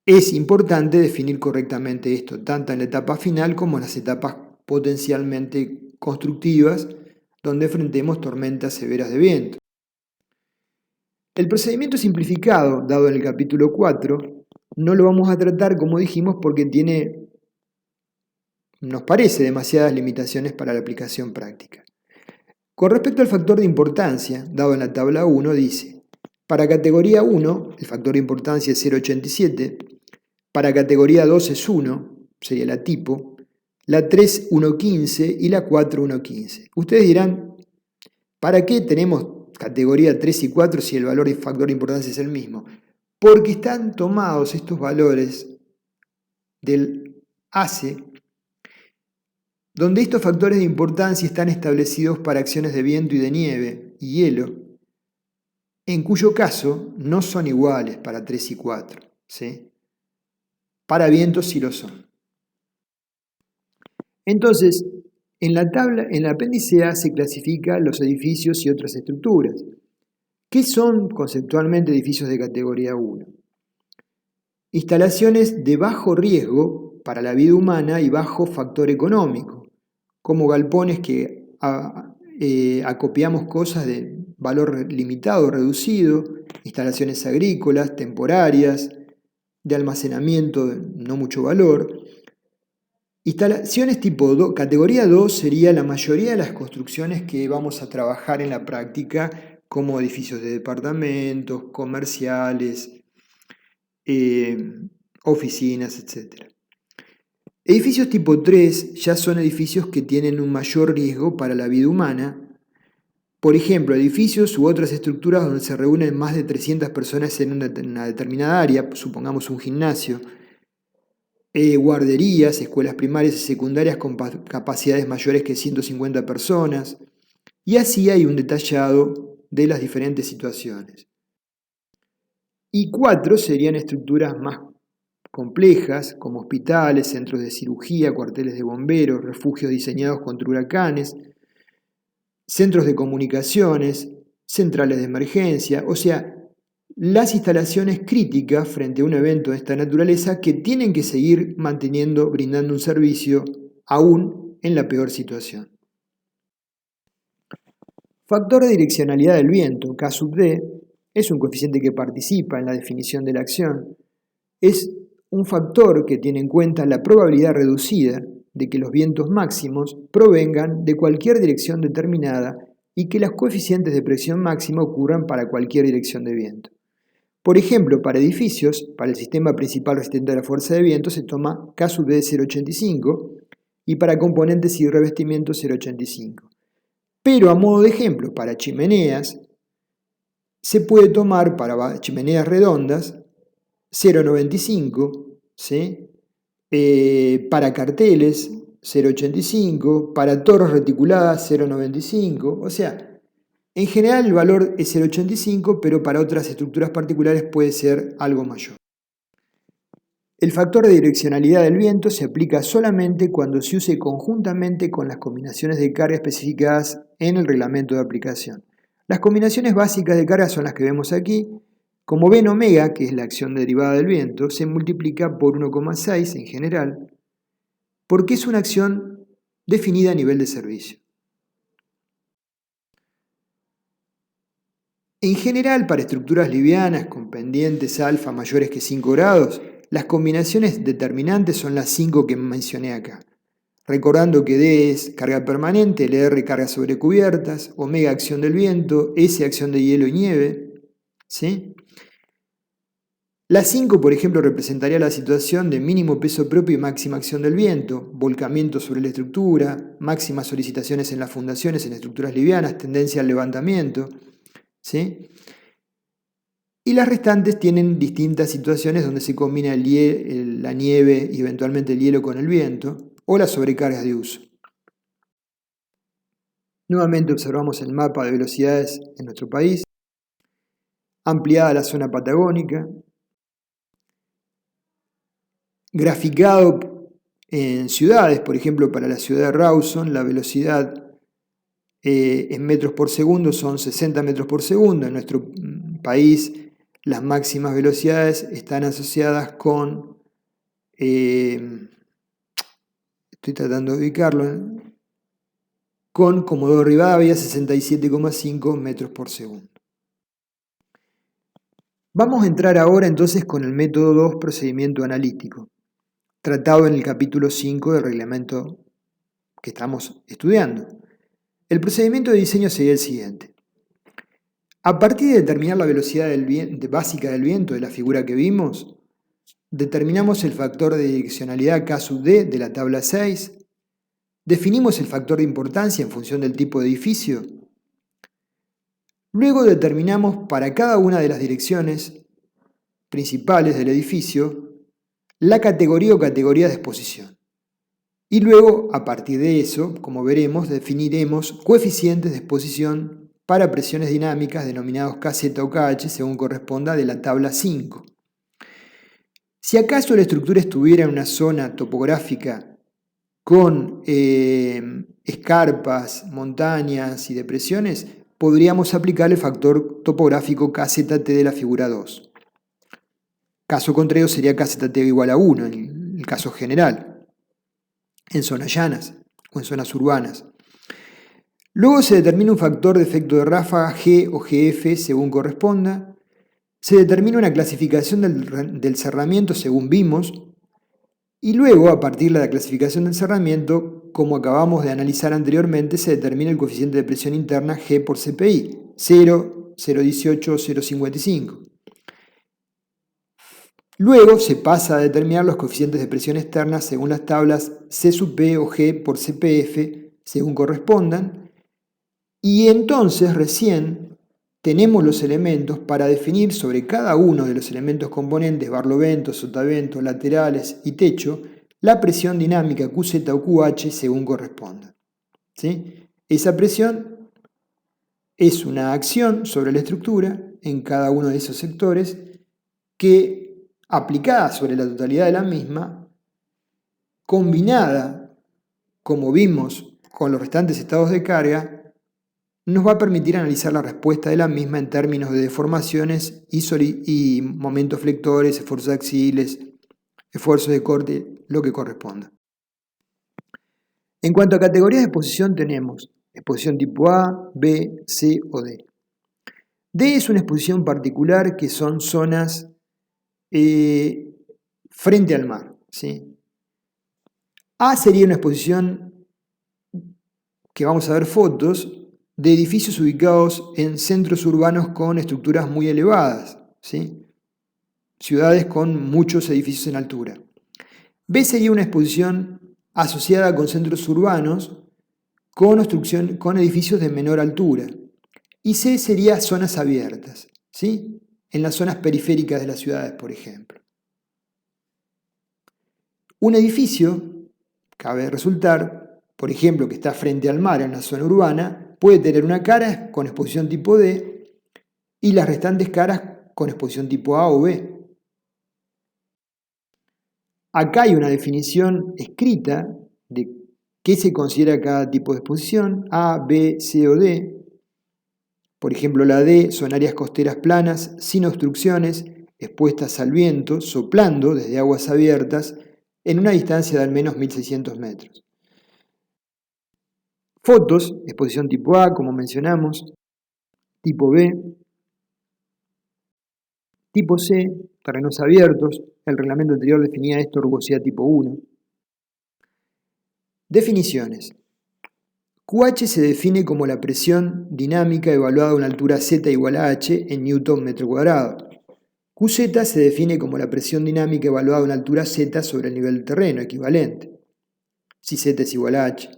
Speaker 1: es importante definir correctamente esto, tanto en la etapa final como en las etapas potencialmente constructivas, donde enfrentemos tormentas severas de viento. El procedimiento simplificado, dado en el capítulo 4, no lo vamos a tratar, como dijimos, porque nos parece, demasiadas limitaciones para la aplicación práctica. Con respecto al factor de importancia, dado en la tabla 1, dice, para categoría 1, el factor de importancia es 0,87, para categoría 2 es 1, sería la tipo, la 3 1,15 y la 4 1,15. Ustedes dirán, ¿para qué tenemos categoría 3 y 4 si el valor y factor de importancia es el mismo? Porque están tomados estos valores del ACE, donde estos factores de importancia están establecidos para acciones de viento y de nieve y hielo, en cuyo caso no son iguales para 3 y 4, ¿sí? Para vientos sí lo son. Entonces, en el apéndice A se clasifican los edificios y otras estructuras. ¿Qué son conceptualmente edificios de categoría 1? Instalaciones de bajo riesgo para la vida humana y bajo factor económico, como galpones que acopiamos cosas de valor limitado o reducido, instalaciones agrícolas, temporarias, de almacenamiento de no mucho valor. Instalaciones tipo categoría 2 sería la mayoría de las construcciones que vamos a trabajar en la práctica, como edificios de departamentos, comerciales, oficinas, etc. Edificios tipo 3 ya son edificios que tienen un mayor riesgo para la vida humana. Por ejemplo, edificios u otras estructuras donde se reúnen más de 300 personas en una determinada área, supongamos un gimnasio, guarderías, escuelas primarias y secundarias con capacidades mayores que 150 personas, y así hay un detallado de las diferentes situaciones. Y 4 serían estructuras más complejas, como hospitales, centros de cirugía, cuarteles de bomberos, refugios diseñados contra huracanes, centros de comunicaciones, centrales de emergencia, o sea, las instalaciones críticas frente a un evento de esta naturaleza que tienen que seguir brindando un servicio aún en la peor situación. Factor de direccionalidad del viento, K sub D, es un coeficiente que participa en la definición de la acción. Es un factor que tiene en cuenta la probabilidad reducida de que los vientos máximos provengan de cualquier dirección determinada y que los coeficientes de presión máxima ocurran para cualquier dirección de viento. Por ejemplo, para edificios, para el sistema principal resistente a la fuerza de viento se toma K sub D 0,85 y para componentes y revestimientos 0,85. Pero a modo de ejemplo, para chimeneas, se puede tomar para chimeneas redondas 0,95, ¿sí? Para carteles 0,85, para torres reticuladas 0,95, o sea, en general el valor es 0,85, pero para otras estructuras particulares puede ser algo mayor. El factor de direccionalidad del viento se aplica solamente cuando se use conjuntamente con las combinaciones de carga especificadas en el reglamento de aplicación. Las combinaciones básicas de carga son las que vemos aquí. Como ven, omega, que es la acción derivada del viento, se multiplica por 1,6 en general, porque es una acción definida a nivel de servicio. En general, para estructuras livianas con pendientes alfa mayores que 5 grados, las combinaciones determinantes son las 5 que mencioné acá. Recordando que D es carga permanente, LR carga sobre cubiertas, omega acción del viento, S acción de hielo y nieve. ¿Sí? La 5, por ejemplo, representaría la situación de mínimo peso propio y máxima acción del viento, volcamiento sobre la estructura, máximas solicitaciones en las fundaciones en estructuras livianas, tendencia al levantamiento. ¿Sí? Y las restantes tienen distintas situaciones donde se combina la nieve y eventualmente el hielo con el viento o las sobrecargas de uso. Nuevamente observamos el mapa de velocidades en nuestro país, ampliada la zona patagónica, graficado en ciudades, por ejemplo para la ciudad de Rawson la velocidad en metros por segundo son 60 metros por segundo. En nuestro país las máximas velocidades están asociadas con, estoy tratando de ubicarlo, con Comodoro Rivadavia 67,5 metros por segundo. Vamos a entrar ahora entonces con el método 2, procedimiento analítico, tratado en el capítulo 5 del reglamento que estamos estudiando. El procedimiento de diseño sería el siguiente. A partir de determinar la velocidad básica del viento de la figura que vimos, determinamos el factor de direccionalidad K sub D de la tabla 6, definimos el factor de importancia en función del tipo de edificio, luego determinamos para cada una de las direcciones principales del edificio la categoría o categoría de exposición. Y luego, a partir de eso, como veremos, definiremos coeficientes de exposición para presiones dinámicas denominados KZ o KH según corresponda de la tabla 5. Si acaso la estructura estuviera en una zona topográfica con escarpas, montañas y depresiones, podríamos aplicar el factor topográfico KZT de la figura 2. Caso contrario sería KZT igual a 1 en el caso general, en zonas llanas o en zonas urbanas. Luego se determina un factor de efecto de ráfaga G o GF según corresponda. Se determina una clasificación del cerramiento según vimos. Y luego, a partir de la clasificación del cerramiento, como acabamos de analizar anteriormente, se determina el coeficiente de presión interna G por CPI, 0, 0,18 o 0,55. Luego se pasa a determinar los coeficientes de presión externa según las tablas C sub P o G por CPF, según correspondan, y entonces recién tenemos los elementos para definir sobre cada uno de los elementos componentes, barlovento, sotavento, laterales y techo, la presión dinámica QZ o QH según corresponda. ¿Sí? Esa presión es una acción sobre la estructura en cada uno de esos sectores que, aplicada sobre la totalidad de la misma, combinada, como vimos, con los restantes estados de carga, nos va a permitir analizar la respuesta de la misma en términos de deformaciones y momentos flectores, esfuerzos axiles, esfuerzos de corte, lo que corresponda. En cuanto a categorías de exposición tenemos exposición tipo A, B, C o D. D es una exposición particular que son zonas frente al mar. ¿Sí? A sería una exposición que vamos a ver fotos de edificios ubicados en centros urbanos con estructuras muy elevadas, ¿sí? Ciudades con muchos edificios en altura. B sería una exposición asociada con centros urbanos con edificios de menor altura. Y C sería zonas abiertas, ¿sí? En las zonas periféricas de las ciudades, por ejemplo. Un edificio, cabe resultar, por ejemplo, que está frente al mar en la zona urbana, puede tener una cara con exposición tipo D y las restantes caras con exposición tipo A o B. Acá hay una definición escrita de qué se considera cada tipo de exposición, A, B, C o D. Por ejemplo, la D son áreas costeras planas, sin obstrucciones, expuestas al viento, soplando desde aguas abiertas, en una distancia de al menos 1600 metros. Fotos, exposición tipo A, como mencionamos, tipo B, tipo C, terrenos abiertos, el reglamento anterior definía esto rugosidad tipo 1. Definiciones. QH se define como la presión dinámica evaluada a una altura Z igual a H en newton metro cuadrado. QZ se define como la presión dinámica evaluada a una altura Z sobre el nivel del terreno, equivalente, si Z es igual a H.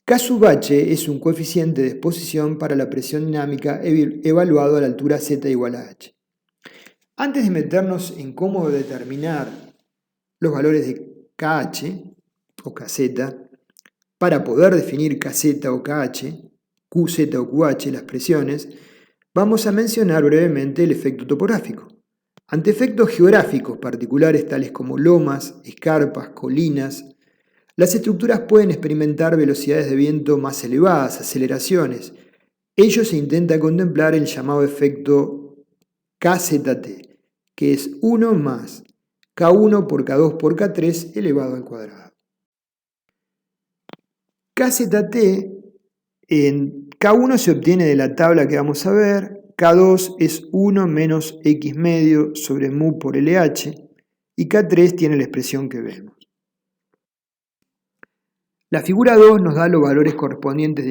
Speaker 1: K sub H es un coeficiente de exposición para la presión dinámica evaluado a la altura Z igual a H. Antes de meternos en cómo determinar los valores de KH o KZ, para poder definir KZ o KH, QZ o QH, las presiones, vamos a mencionar brevemente el efecto topográfico. Ante efectos geográficos particulares tales como lomas, escarpas, colinas, las estructuras pueden experimentar velocidades de viento más elevadas, aceleraciones. Ello se intenta contemplar el llamado efecto KZT, que es 1 más K1 por K2 por K3 elevado al cuadrado. KZT en K1 se obtiene de la tabla que vamos a ver, K2 es 1 menos X medio sobre mu por LH y K3 tiene la expresión que vemos. La figura 2 nos da los valores correspondientes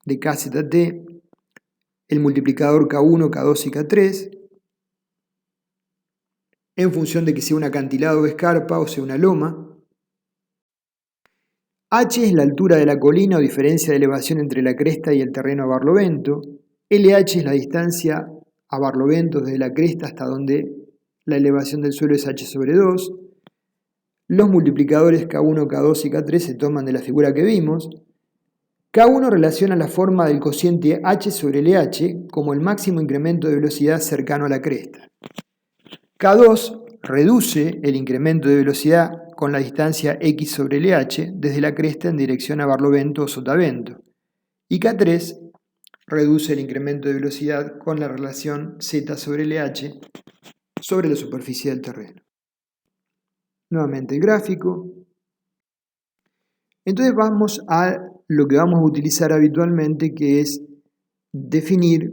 Speaker 1: de KZT, el multiplicador K1, K2 y K3, en función de que sea un acantilado o escarpa o sea una loma. H es la altura de la colina o diferencia de elevación entre la cresta y el terreno a barlovento. LH es la distancia a barlovento desde la cresta hasta donde la elevación del suelo es H sobre 2. Los multiplicadores K1, K2 y K3 se toman de la figura que vimos. K1 relaciona la forma del cociente H sobre LH como el máximo incremento de velocidad cercano a la cresta. K2 reduce el incremento de velocidad con la distancia X sobre LH desde la cresta en dirección a barlovento o sotavento. Y K3 reduce el incremento de velocidad con la relación Z sobre LH sobre la superficie del terreno. Nuevamente el gráfico. Entonces vamos a lo que vamos a utilizar habitualmente, que es definir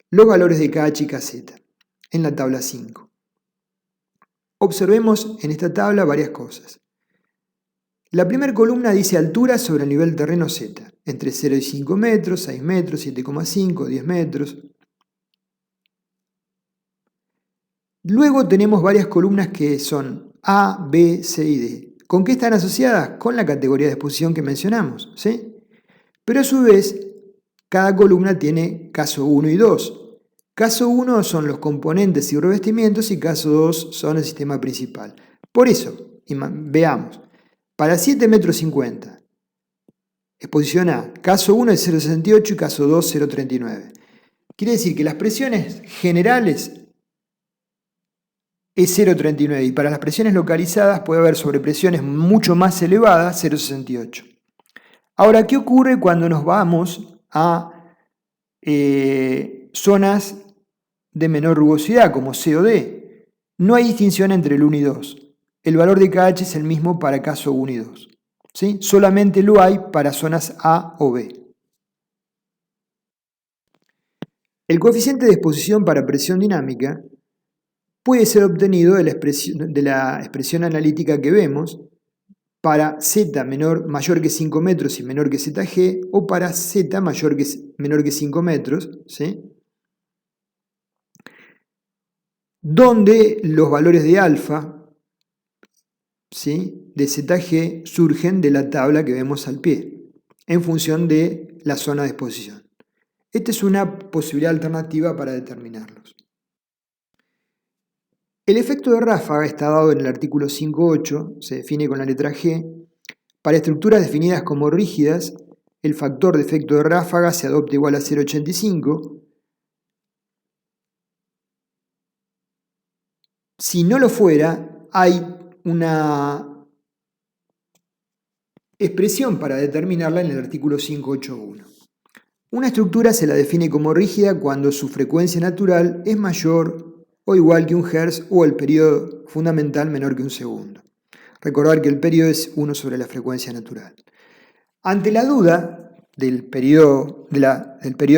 Speaker 1: los valores de KH y KZ en la tabla 5. Observemos en esta tabla varias cosas. La primera columna dice altura sobre el nivel terreno Z, entre 0 y 5 metros, 6 metros, 7,5, 10 metros. Luego tenemos varias columnas que son A, B, C y D. ¿Con qué están asociadas? Con la categoría de exposición que mencionamos, ¿sí? Pero a su vez, cada columna tiene caso 1 y 2. Caso 1 son los componentes y revestimientos y caso 2 son el sistema principal. Por eso, veamos, para 7,50 m, exposición A, caso 1 es 0,68 y caso 2 0,39. Quiere decir que las presiones generales es 0,39 y para las presiones localizadas puede haber sobrepresiones mucho más elevadas, 0,68. Ahora, ¿qué ocurre cuando nos vamos a zonas de menor rugosidad como C o D? No hay distinción entre el 1 y 2. El valor de KH es el mismo para caso 1 y 2. ¿Sí? Solamente lo hay para zonas A o B. El coeficiente de exposición para presión dinámica puede ser obtenido de la expresión analítica que vemos para Z mayor que 5 metros y menor que ZG, o para Z menor que 5 metros, ¿sí? Donde los valores de alfa, ¿sí?, de ZG surgen de la tabla que vemos al pie, en función de la zona de exposición. Esta es una posibilidad alternativa para determinarlos. El efecto de ráfaga está dado en el artículo 5.8, se define con la letra G. Para estructuras definidas como rígidas, el factor de efecto de ráfaga se adopta igual a 0,85. Si no lo fuera, hay una expresión para determinarla en el artículo 5.8.1. Una estructura se la define como rígida cuando su frecuencia natural es mayor o igual que 1 Hz o el periodo fundamental menor que 1 segundo. Recordar que el periodo es 1 sobre la frecuencia natural. Ante la duda del periodo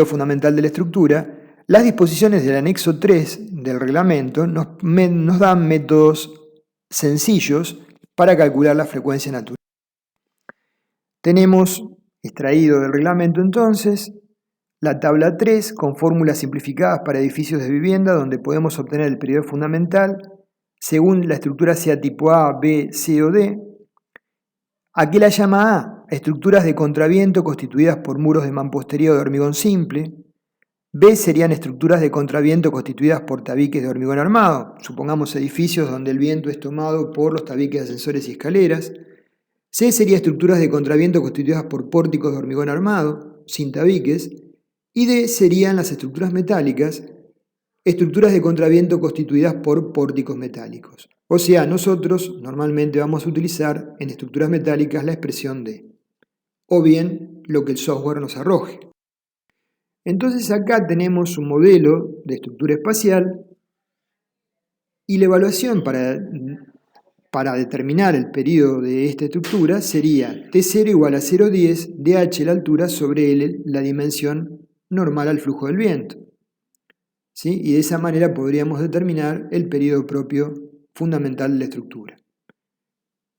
Speaker 1: fundamental de la estructura, las disposiciones del anexo 3 del reglamento nos dan métodos sencillos para calcular la frecuencia natural. Tenemos extraído del reglamento entonces la tabla 3 con fórmulas simplificadas para edificios de vivienda donde podemos obtener el periodo fundamental según la estructura sea tipo A, B, C o D. ¿A qué la llama A? Estructuras de contraviento constituidas por muros de mampostería o de hormigón simple. B serían estructuras de contraviento constituidas por tabiques de hormigón armado, supongamos edificios donde el viento es tomado por los tabiques de ascensores y escaleras. C sería estructuras de contraviento constituidas por pórticos de hormigón armado, sin tabiques. Y D serían las estructuras metálicas, estructuras de contraviento constituidas por pórticos metálicos. O sea, nosotros normalmente vamos a utilizar en estructuras metálicas la expresión D, o bien lo que el software nos arroje. Entonces acá tenemos un modelo de estructura espacial y la evaluación para determinar el periodo de esta estructura sería T0 igual a 0,10 dH la altura sobre L la dimensión normal al flujo del viento. ¿Sí? Y de esa manera podríamos determinar el periodo propio fundamental de la estructura.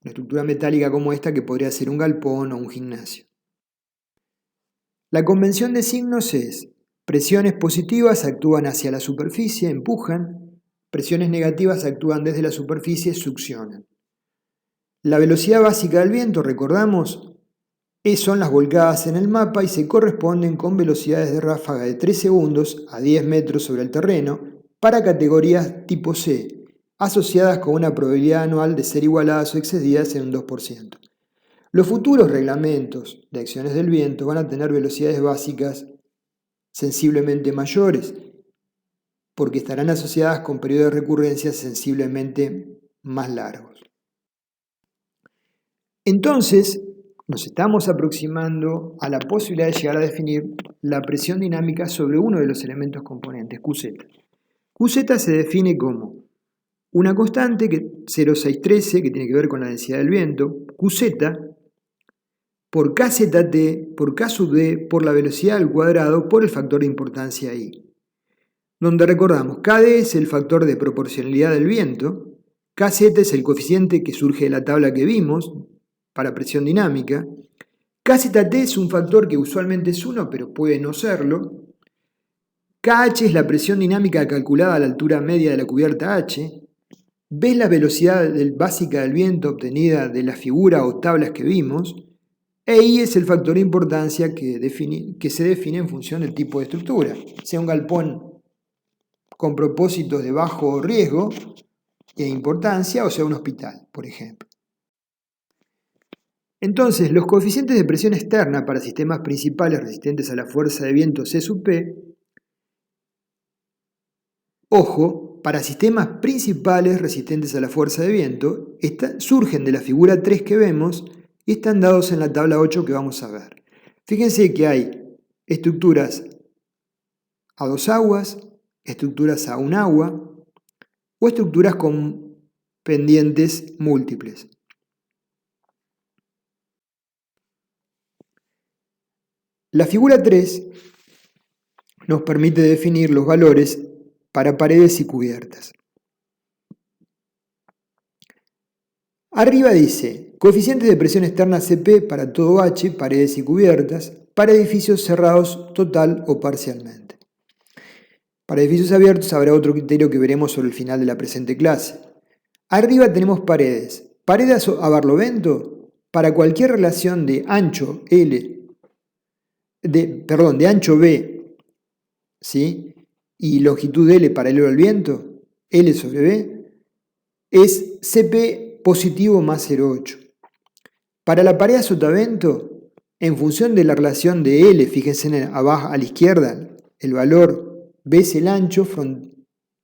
Speaker 1: Una estructura metálica como esta que podría ser un galpón o un gimnasio. La convención de signos es: presiones positivas actúan hacia la superficie, empujan; presiones negativas actúan desde la superficie, succionan. La velocidad básica del viento, recordamos, son las volcadas en el mapa y se corresponden con velocidades de ráfaga de 3 segundos a 10 metros sobre el terreno para categorías tipo C, asociadas con una probabilidad anual de ser igualadas o excedidas en un 2%. Los futuros reglamentos de acciones del viento van a tener velocidades básicas sensiblemente mayores, porque estarán asociadas con periodos de recurrencia sensiblemente más largos. Entonces, nos estamos aproximando a la posibilidad de llegar a definir la presión dinámica sobre uno de los elementos componentes, QZ. QZ se define como una constante 0,613 que tiene que ver con la densidad del viento, QZ, por KZT, por K sub D, por la velocidad al cuadrado, por el factor de importancia I. Donde recordamos, KD es el factor de proporcionalidad del viento, KZ es el coeficiente que surge de la tabla que vimos para presión dinámica, KZT es un factor que usualmente es 1, pero puede no serlo, KH es la presión dinámica calculada a la altura media de la cubierta H. B es la velocidad básica del viento obtenida de la figura o tablas que vimos. E I es el factor de importancia que se define en función del tipo de estructura, sea un galpón con propósitos de bajo riesgo e importancia o sea un hospital, por ejemplo. Entonces, los coeficientes de presión externa para sistemas principales resistentes a la fuerza de viento C sub P, ojo, para sistemas principales resistentes a la fuerza de viento, surgen de la figura 3 que vemos y están dados en la tabla 8 que vamos a ver. Fíjense que hay estructuras a 2 aguas, estructuras a 1 agua o estructuras con pendientes múltiples. La figura 3 nos permite definir los valores para paredes y cubiertas. Arriba dice, coeficientes de presión externa CP para todo H, paredes y cubiertas, para edificios cerrados total o parcialmente. Para edificios abiertos habrá otro criterio que veremos sobre el final de la presente clase. Arriba tenemos paredes. Paredes a barlovento para cualquier relación de ancho L, de ancho B, ¿sí? Y longitud L paralelo al viento, L sobre B, es CP positivo más 0,8. Para la pared a sotavento, en función de la relación de L, fíjense abajo a la izquierda, el valor B es el ancho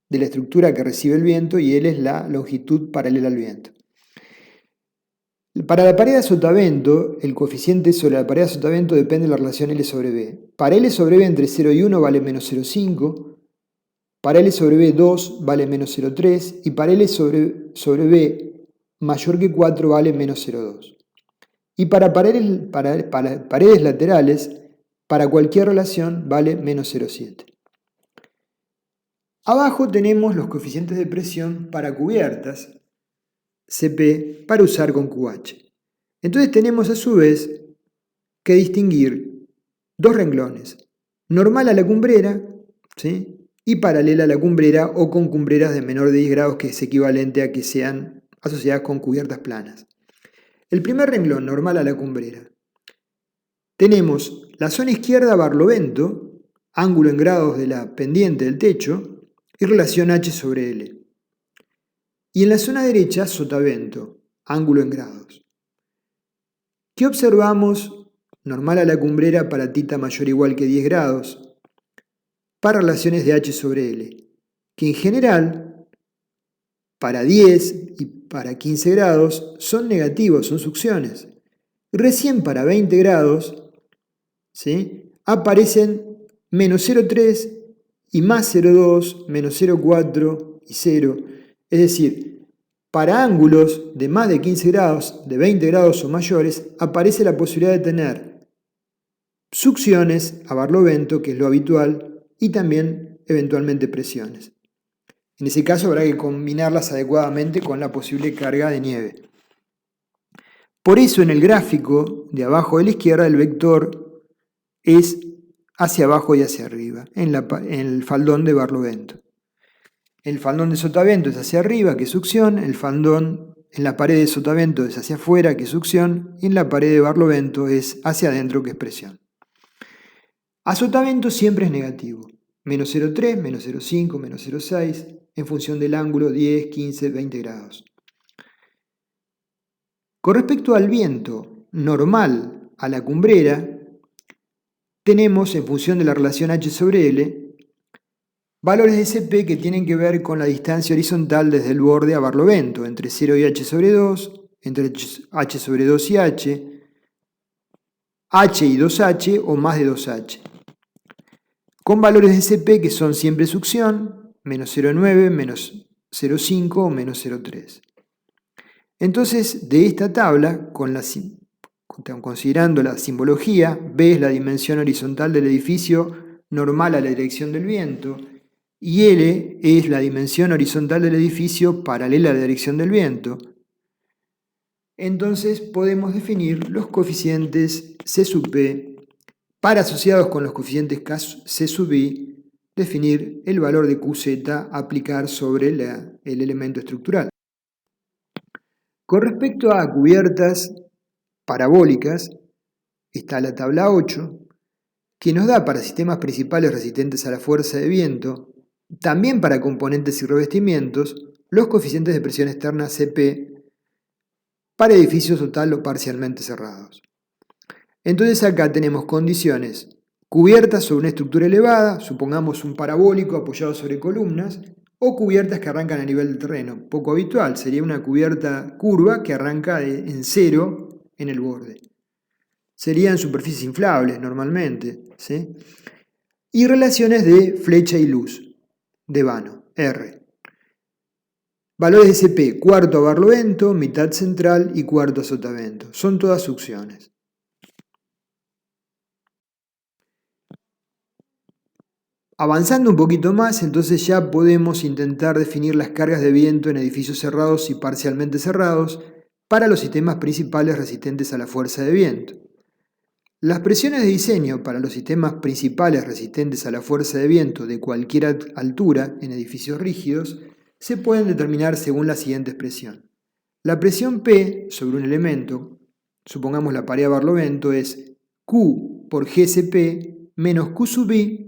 Speaker 1: de la estructura que recibe el viento y L es la longitud paralela al viento. Para la pared a sotavento, el coeficiente sobre la pared a sotavento depende de la relación L sobre B. Para L sobre B entre 0 y 1 vale menos 0,5, para L sobre B 2 vale menos 0,3 y para L sobre B mayor que 4 vale menos 0,2. Y para paredes laterales, para cualquier relación vale menos 0,7. Abajo tenemos los coeficientes de presión para cubiertas, CP, para usar con QH. Entonces tenemos a su vez que distinguir dos renglones, normal a la cumbrera, ¿sí? Y paralela a la cumbrera o con cumbreras de menor de 10 grados, que es equivalente a que sean asociadas con cubiertas planas. El primer renglón, normal a la cumbrera. Tenemos la zona izquierda barlovento, ángulo en grados de la pendiente del techo y relación H sobre L. Y en la zona derecha, sotavento, ángulo en grados. ¿Qué observamos? Normal a la cumbrera para tita mayor o igual que 10 grados, para relaciones de H sobre L, que en general, para 10 y para 15 grados, son negativos, son succiones. Recién para 20 grados, ¿sí?, aparecen menos 0,3 y más 0,2, menos 0,4 y 0. Es decir, para ángulos de más de 15 grados, de 20 grados o mayores, aparece la posibilidad de tener succiones a barlovento, que es lo habitual, y también eventualmente presiones. En ese caso habrá que combinarlas adecuadamente con la posible carga de nieve. Por eso en el gráfico de abajo de la izquierda el vector es hacia abajo y hacia arriba, en el faldón de barlovento. El faldón de sotavento es hacia arriba, que es succión, el faldón en la pared de sotavento es hacia afuera, que es succión, y en la pared de barlovento es hacia adentro, que es presión. A sotavento siempre es negativo, menos 0,3, menos 0,5, menos 0,6, en función del ángulo 10, 15, 20 grados. Con respecto al viento normal a la cumbrera, tenemos, en función de la relación H sobre L, valores de CP que tienen que ver con la distancia horizontal desde el borde a barlovento, entre 0 y H sobre 2, entre H sobre 2 y H, H y 2H o más de 2H. Con valores de CP que son siempre succión, menos 0,9, menos 0,5 o menos 0,3. Entonces, de esta tabla, considerando la simbología, B es la dimensión horizontal del edificio normal a la dirección del viento, y L es la dimensión horizontal del edificio paralela a la dirección del viento. Entonces podemos definir los coeficientes C sub P para asociados con los coeficientes C sub I definir el valor de QZ a aplicar sobre el elemento estructural. Con respecto a cubiertas parabólicas, está la tabla 8, que nos da para sistemas principales resistentes a la fuerza de viento, también para componentes y revestimientos, los coeficientes de presión externa CP para edificios total o parcialmente cerrados. Entonces acá tenemos condiciones cubiertas sobre una estructura elevada, supongamos un parabólico apoyado sobre columnas, o cubiertas que arrancan a nivel del terreno. Poco habitual, sería una cubierta curva que arranca en cero en el borde. Serían superficies inflables normalmente, ¿sí? Y relaciones de flecha y luz, de vano, R. Valores de CP, cuarto a barlovento, mitad central y cuarto a sotavento. Son todas succiones. Avanzando un poquito más, entonces ya podemos intentar definir las cargas de viento en edificios cerrados y parcialmente cerrados para los sistemas principales resistentes a la fuerza de viento. Las presiones de diseño para los sistemas principales resistentes a la fuerza de viento de cualquier altura en edificios rígidos se pueden determinar según la siguiente expresión. La presión P sobre un elemento, supongamos la pared a barlovento, es Q por GCP menos Q sub I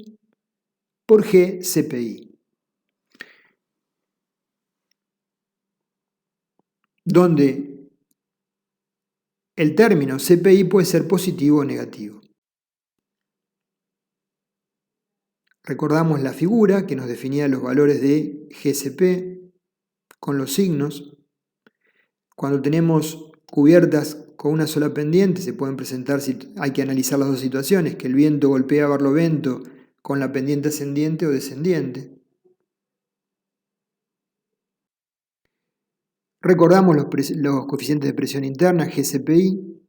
Speaker 1: por GCPI, donde el término CPI puede ser positivo o negativo. Recordamos la figura que nos definía los valores de GCP con los signos. Cuando tenemos cubiertas con una sola pendiente se pueden presentar, hay que analizar las dos situaciones, que el viento golpea a barlovento con la pendiente ascendiente o descendiente. Recordamos los coeficientes de presión interna, GCPI.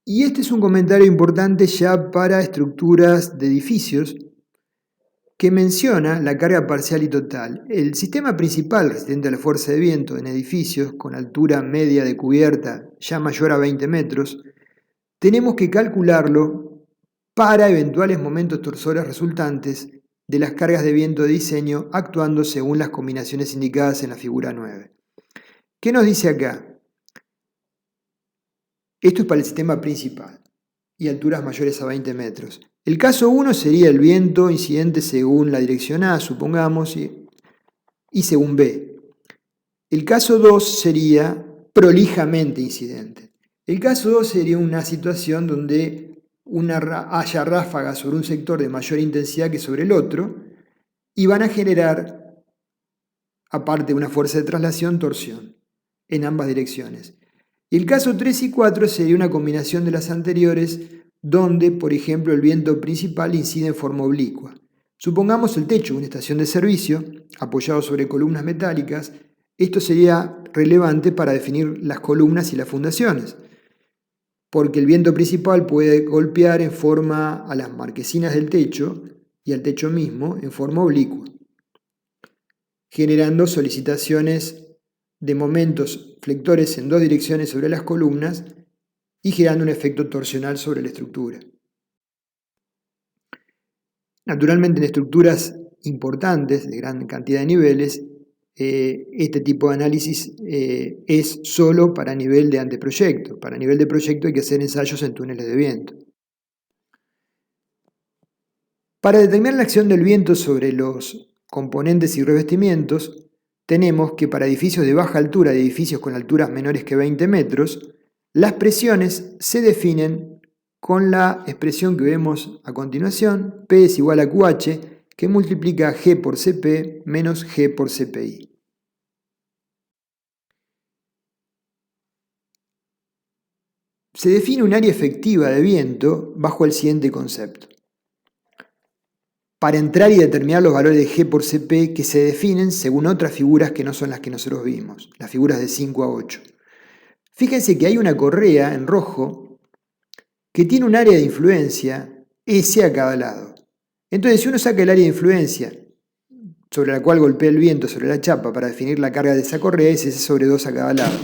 Speaker 1: Y este es un comentario importante ya para estructuras de edificios que menciona la carga parcial y total. El sistema principal resistente a la fuerza de viento en edificios con altura media de cubierta ya mayor a 20 metros, tenemos que calcularlo para eventuales momentos torsores resultantes de las cargas de viento de diseño actuando según las combinaciones indicadas en la figura 9. ¿Qué nos dice acá? Esto es para el sistema principal y alturas mayores a 20 metros. El caso 1 sería el viento incidente según la dirección A, supongamos, y según B. El caso 2 sería prolijamente incidente. El caso 2 sería una situación donde haya ráfagas sobre un sector de mayor intensidad que sobre el otro y van a generar, aparte de una fuerza de traslación, torsión en ambas direcciones. Y el caso 3 y 4 sería una combinación de las anteriores donde, por ejemplo, el viento principal incide en forma oblicua. Supongamos el techo de una estación de servicio apoyado sobre columnas metálicas. Esto sería relevante para definir las columnas y las fundaciones, porque el viento principal puede golpear en forma a las marquesinas del techo y al techo mismo en forma oblicua, generando solicitaciones de momentos flectores en dos direcciones sobre las columnas y generando un efecto torsional sobre la estructura. Naturalmente, en estructuras importantes de gran cantidad de niveles, este tipo de análisis es solo para nivel de anteproyecto. Para nivel de proyecto hay que hacer ensayos en túneles de viento. Para determinar la acción del viento sobre los componentes y revestimientos, tenemos que para edificios de baja altura, de edificios con alturas menores que 20 metros, las presiones se definen con la expresión que vemos a continuación, P es igual a QH, que multiplica G por CP menos G por CPI. Se define un área efectiva de viento bajo el siguiente concepto. Para entrar y determinar los valores de G por CP que se definen según otras figuras que no son las que nosotros vimos, las figuras de 5 a 8. Fíjense que hay una correa en rojo que tiene un área de influencia S a cada lado. Entonces, si uno saca el área de influencia sobre la cual golpea el viento sobre la chapa para definir la carga de esa correa, es S sobre 2 a cada lado.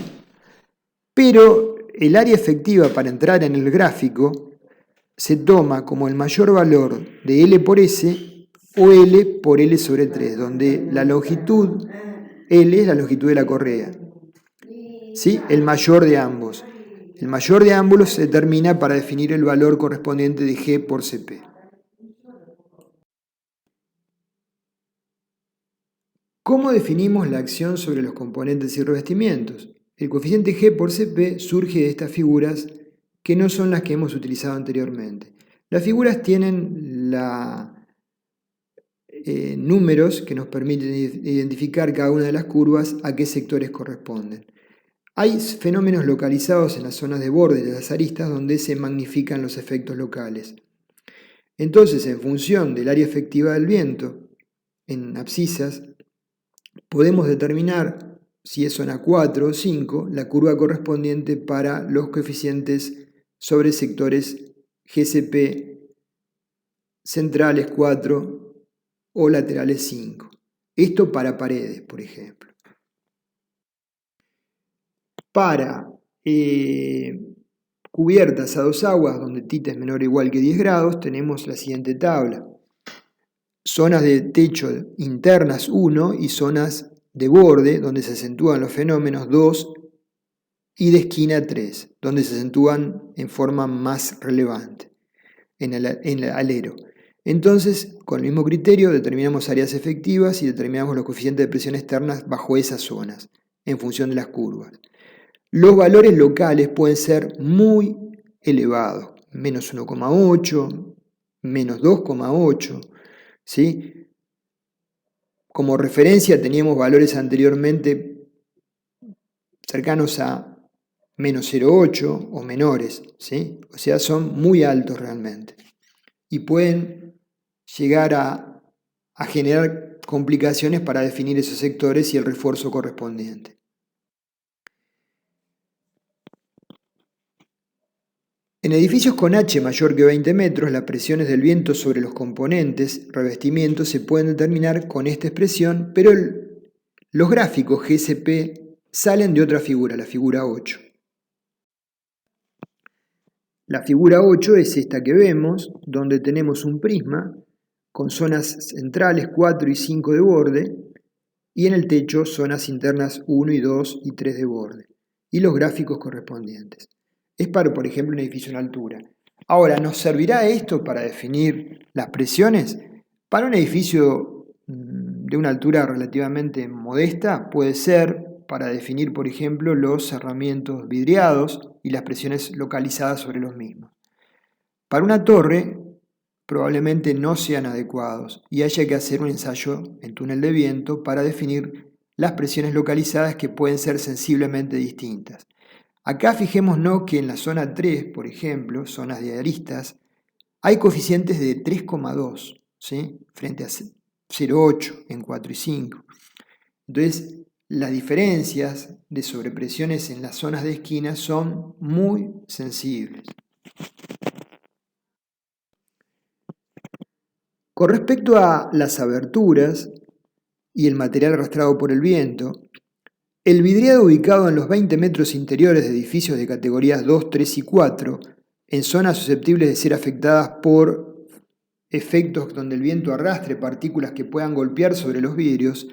Speaker 1: Pero el área efectiva para entrar en el gráfico se toma como el mayor valor de L por S o L por L sobre 3, donde la longitud L es la longitud de la correa, ¿sí? El mayor de ambos. El mayor de ambos se determina para definir el valor correspondiente de G por Cp. ¿Cómo definimos la acción sobre los componentes y revestimientos? El coeficiente G por Cp surge de estas figuras que no son las que hemos utilizado anteriormente. Las figuras tienen números que nos permiten identificar cada una de las curvas a qué sectores corresponden. Hay fenómenos localizados en las zonas de borde de las aristas donde se magnifican los efectos locales. Entonces, en función del área efectiva del viento, en abscisas, podemos determinar si es zona 4 o 5 la curva correspondiente para los coeficientes sobre sectores GCP centrales 4 o laterales 5. Esto para paredes, por ejemplo. Para cubiertas a dos aguas, donde θ es menor o igual que 10 grados, tenemos la siguiente tabla. Zonas de techo internas 1 y zonas de borde, donde se acentúan los fenómenos 2, y de esquina 3, donde se acentúan en forma más relevante, en el alero. Entonces, con el mismo criterio, determinamos áreas efectivas y determinamos los coeficientes de presión externas bajo esas zonas, en función de las curvas. Los valores locales pueden ser muy elevados, menos 1,8, menos 2,8, ¿sí? Como referencia teníamos valores anteriormente cercanos a menos 0,8 o menores, ¿sí? O sea, son muy altos realmente. Y pueden llegar a generar complicaciones para definir esos sectores y el refuerzo correspondiente. En edificios con H mayor que 20 metros, las presiones del viento sobre los componentes, revestimientos, se pueden determinar con esta expresión, pero los gráficos GCP salen de otra figura, la figura 8. La figura 8 es esta que vemos, donde tenemos un prisma con zonas centrales 4 y 5 de borde, y en el techo zonas internas 1 y 2 y 3 de borde, y los gráficos correspondientes. Es para, por ejemplo, un edificio en altura. Ahora, ¿nos servirá esto para definir las presiones? Para un edificio de una altura relativamente modesta, puede ser para definir, por ejemplo, los cerramientos vidriados y las presiones localizadas sobre los mismos. Para una torre, probablemente no sean adecuados y haya que hacer un ensayo en túnel de viento para definir las presiones localizadas que pueden ser sensiblemente distintas. Acá fijémonos que en la zona 3, por ejemplo, zonas de aristas, hay coeficientes de 3,2, ¿sí? Frente a 0,8 en 4 y 5. Entonces, las diferencias de sobrepresiones en las zonas de esquina son muy sensibles. Con respecto a las aberturas y el material arrastrado por el viento, el vidriado ubicado en los 20 metros interiores de edificios de categorías 2, 3 y 4, en zonas susceptibles de ser afectadas por efectos donde el viento arrastre partículas que puedan golpear sobre los vidrios,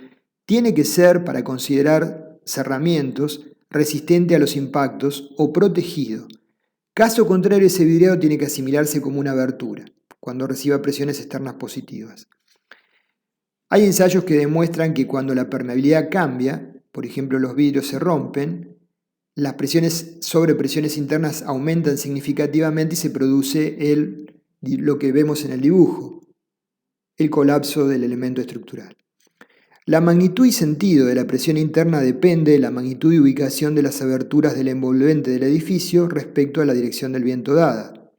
Speaker 1: tiene que ser, para considerar cerramientos, resistente a los impactos o protegido. Caso contrario, ese vidriado tiene que asimilarse como una abertura, cuando reciba presiones externas positivas. Hay ensayos que demuestran que cuando la permeabilidad cambia, por ejemplo los vidrios se rompen, las presiones sobre presiones internas aumentan significativamente y se produce lo que vemos en el dibujo, el colapso del elemento estructural. La magnitud y sentido de la presión interna depende de la magnitud y ubicación de las aberturas del envolvente del edificio respecto a la dirección del viento dada.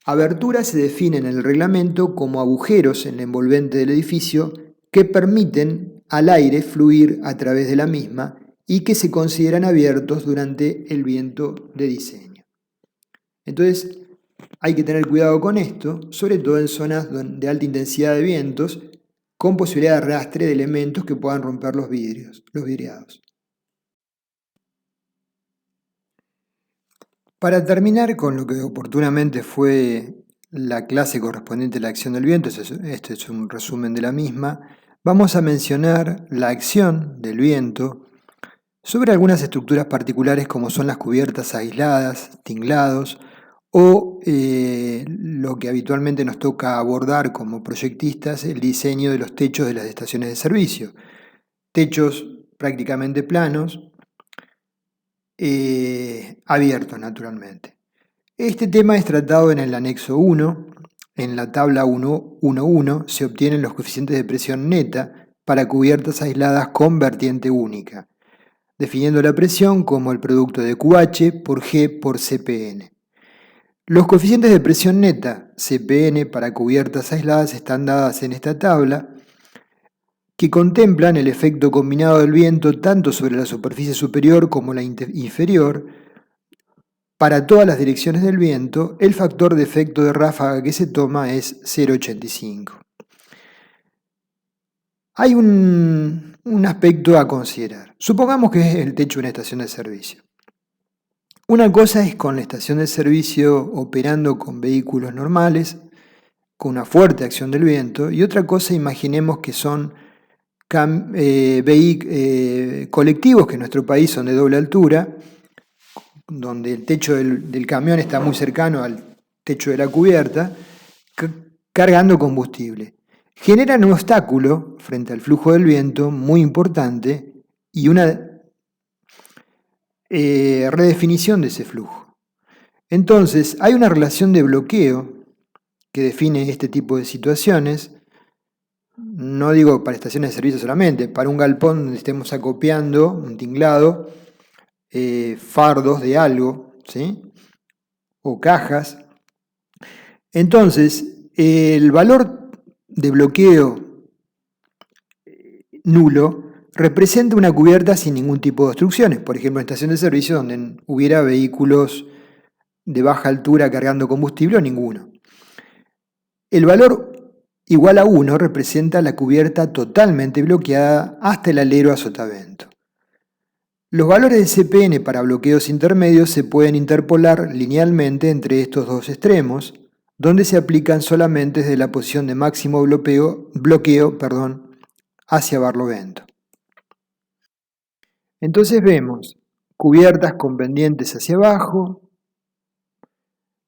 Speaker 1: Aberturas se definen en el reglamento como agujeros en el envolvente del edificio que permiten al aire fluir a través de la misma y que se consideran abiertos durante el viento de diseño. Entonces, hay que tener cuidado con esto, sobre todo en zonas de alta intensidad de vientos, con posibilidad de arrastre de elementos que puedan romper los vidriados. Para terminar con lo que oportunamente fue la clase correspondiente a la acción del viento, este es un resumen de la misma, vamos a mencionar la acción del viento sobre algunas estructuras particulares como son las cubiertas aisladas, tinglados, o lo que habitualmente nos toca abordar como proyectistas, el diseño de los techos de las estaciones de servicio. Techos prácticamente planos, abiertos naturalmente. Este tema es tratado en el anexo 1. En la tabla 1.1 se obtienen los coeficientes de presión neta para cubiertas aisladas con vertiente única, definiendo la presión como el producto de QH por G por CPN. Los coeficientes de presión neta, CPN, para cubiertas aisladas están dadas en esta tabla, que contemplan el efecto combinado del viento tanto sobre la superficie superior como la inferior. Para todas las direcciones del viento, el factor de efecto de ráfaga que se toma es 0,85. Hay un aspecto a considerar. Supongamos que es el techo de una estación de servicio. Una cosa es con la estación de servicio operando con vehículos normales, con una fuerte acción del viento, y otra cosa, imaginemos que son colectivos que en nuestro país son de doble altura, donde el techo del camión está muy cercano al techo de la cubierta, cargando combustible. Generan un obstáculo frente al flujo del viento muy importante y una redefinición de ese flujo. Entonces, hay una relación de bloqueo que define este tipo de situaciones. No digo para estaciones de servicio solamente, para un galpón donde estemos acopiando un tinglado, fardos de algo, ¿sí? O cajas. Entonces, el valor de bloqueo nulo representa una cubierta sin ningún tipo de obstrucciones. Por ejemplo, en estación de servicio donde hubiera vehículos de baja altura cargando combustible o ninguno. El valor igual a 1 representa la cubierta totalmente bloqueada hasta el alero a sotavento. Los valores de CPN para bloqueos intermedios se pueden interpolar linealmente entre estos dos extremos, donde se aplican solamente desde la posición de máximo bloqueo hacia barlovento. Entonces vemos cubiertas con pendientes hacia abajo,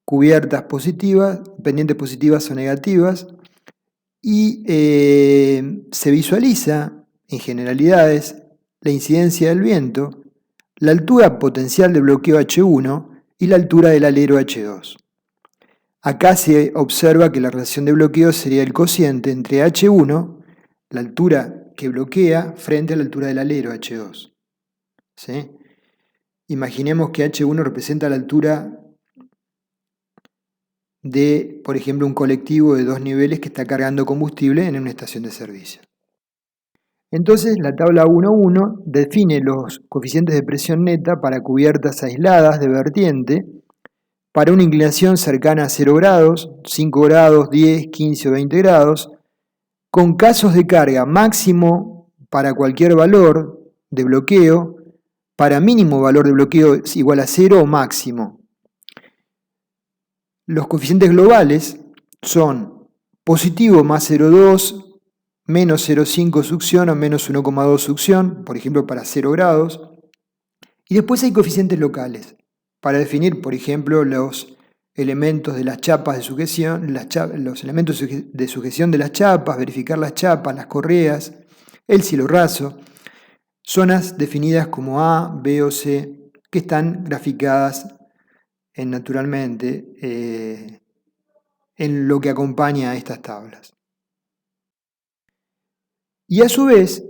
Speaker 1: cubiertas positivas, pendientes positivas o negativas, y se visualiza en generalidades la incidencia del viento, la altura potencial de bloqueo H1 y la altura del alero H2. Acá se observa que la relación de bloqueo sería el cociente entre H1, la altura que bloquea, frente a la altura del alero H2. ¿Sí? Imaginemos que H1 representa la altura de, por ejemplo, un colectivo de 2 niveles que está cargando combustible en una estación de servicio. Entonces, la tabla 1.1 define los coeficientes de presión neta para cubiertas aisladas de vertiente para una inclinación cercana a 0 grados, 5 grados, 10, 15 o 20 grados, con casos de carga máximo para cualquier valor de bloqueo, para mínimo valor de bloqueo es igual a 0 o máximo. Los coeficientes globales son positivo más 0,2, menos 0,5 succión o menos 1,2 succión, por ejemplo para 0 grados. Y después hay coeficientes locales, para definir, por ejemplo, los elementos de las chapas de sujeción, los elementos de sujeción de las chapas, verificar las chapas, las correas, el cielo raso, zonas definidas como A, B o C, que están graficadas naturalmente en lo que acompaña a estas tablas. Y a su vez,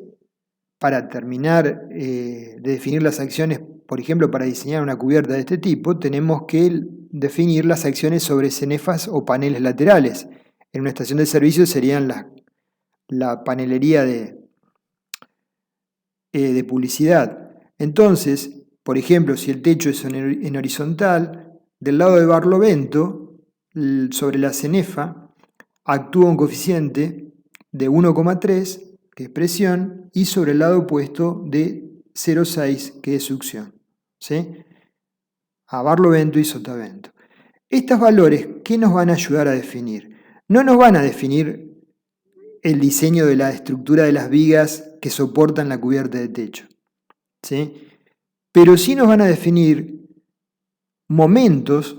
Speaker 1: para terminar de definir las acciones, por ejemplo, para diseñar una cubierta de este tipo, tenemos que definir las acciones sobre cenefas o paneles laterales. En una estación de servicio serían la panelería de publicidad. Entonces, por ejemplo, si el techo es en horizontal, del lado de barlovento, sobre la cenefa, actúa un coeficiente de 1,3, que es presión, y sobre el lado opuesto de 0,6, que es succión, ¿sí? A barlovento y sotavento. Estos valores, ¿qué nos van a ayudar a definir? No nos van a definir el diseño de la estructura de las vigas que soportan la cubierta de techo, ¿sí? Pero sí nos van a definir momentos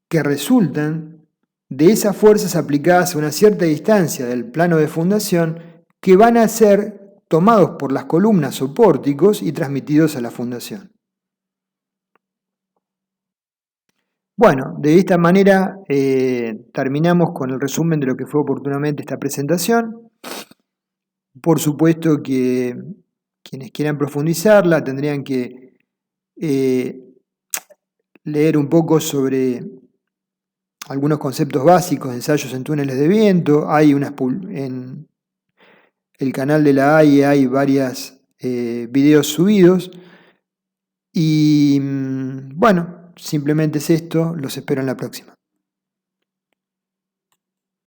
Speaker 1: que resultan de esas fuerzas aplicadas a una cierta distancia del plano de fundación que van a ser tomados por las columnas o pórticos y transmitidos a la fundación. Bueno, de esta manera terminamos con el resumen de lo que fue oportunamente esta presentación. Por supuesto que quienes quieran profundizarla tendrían que leer un poco sobre algunos conceptos básicos de ensayos en túneles de viento. Hay en el canal de la AIE hay varios videos subidos. Y bueno, simplemente es esto. Los espero en la próxima.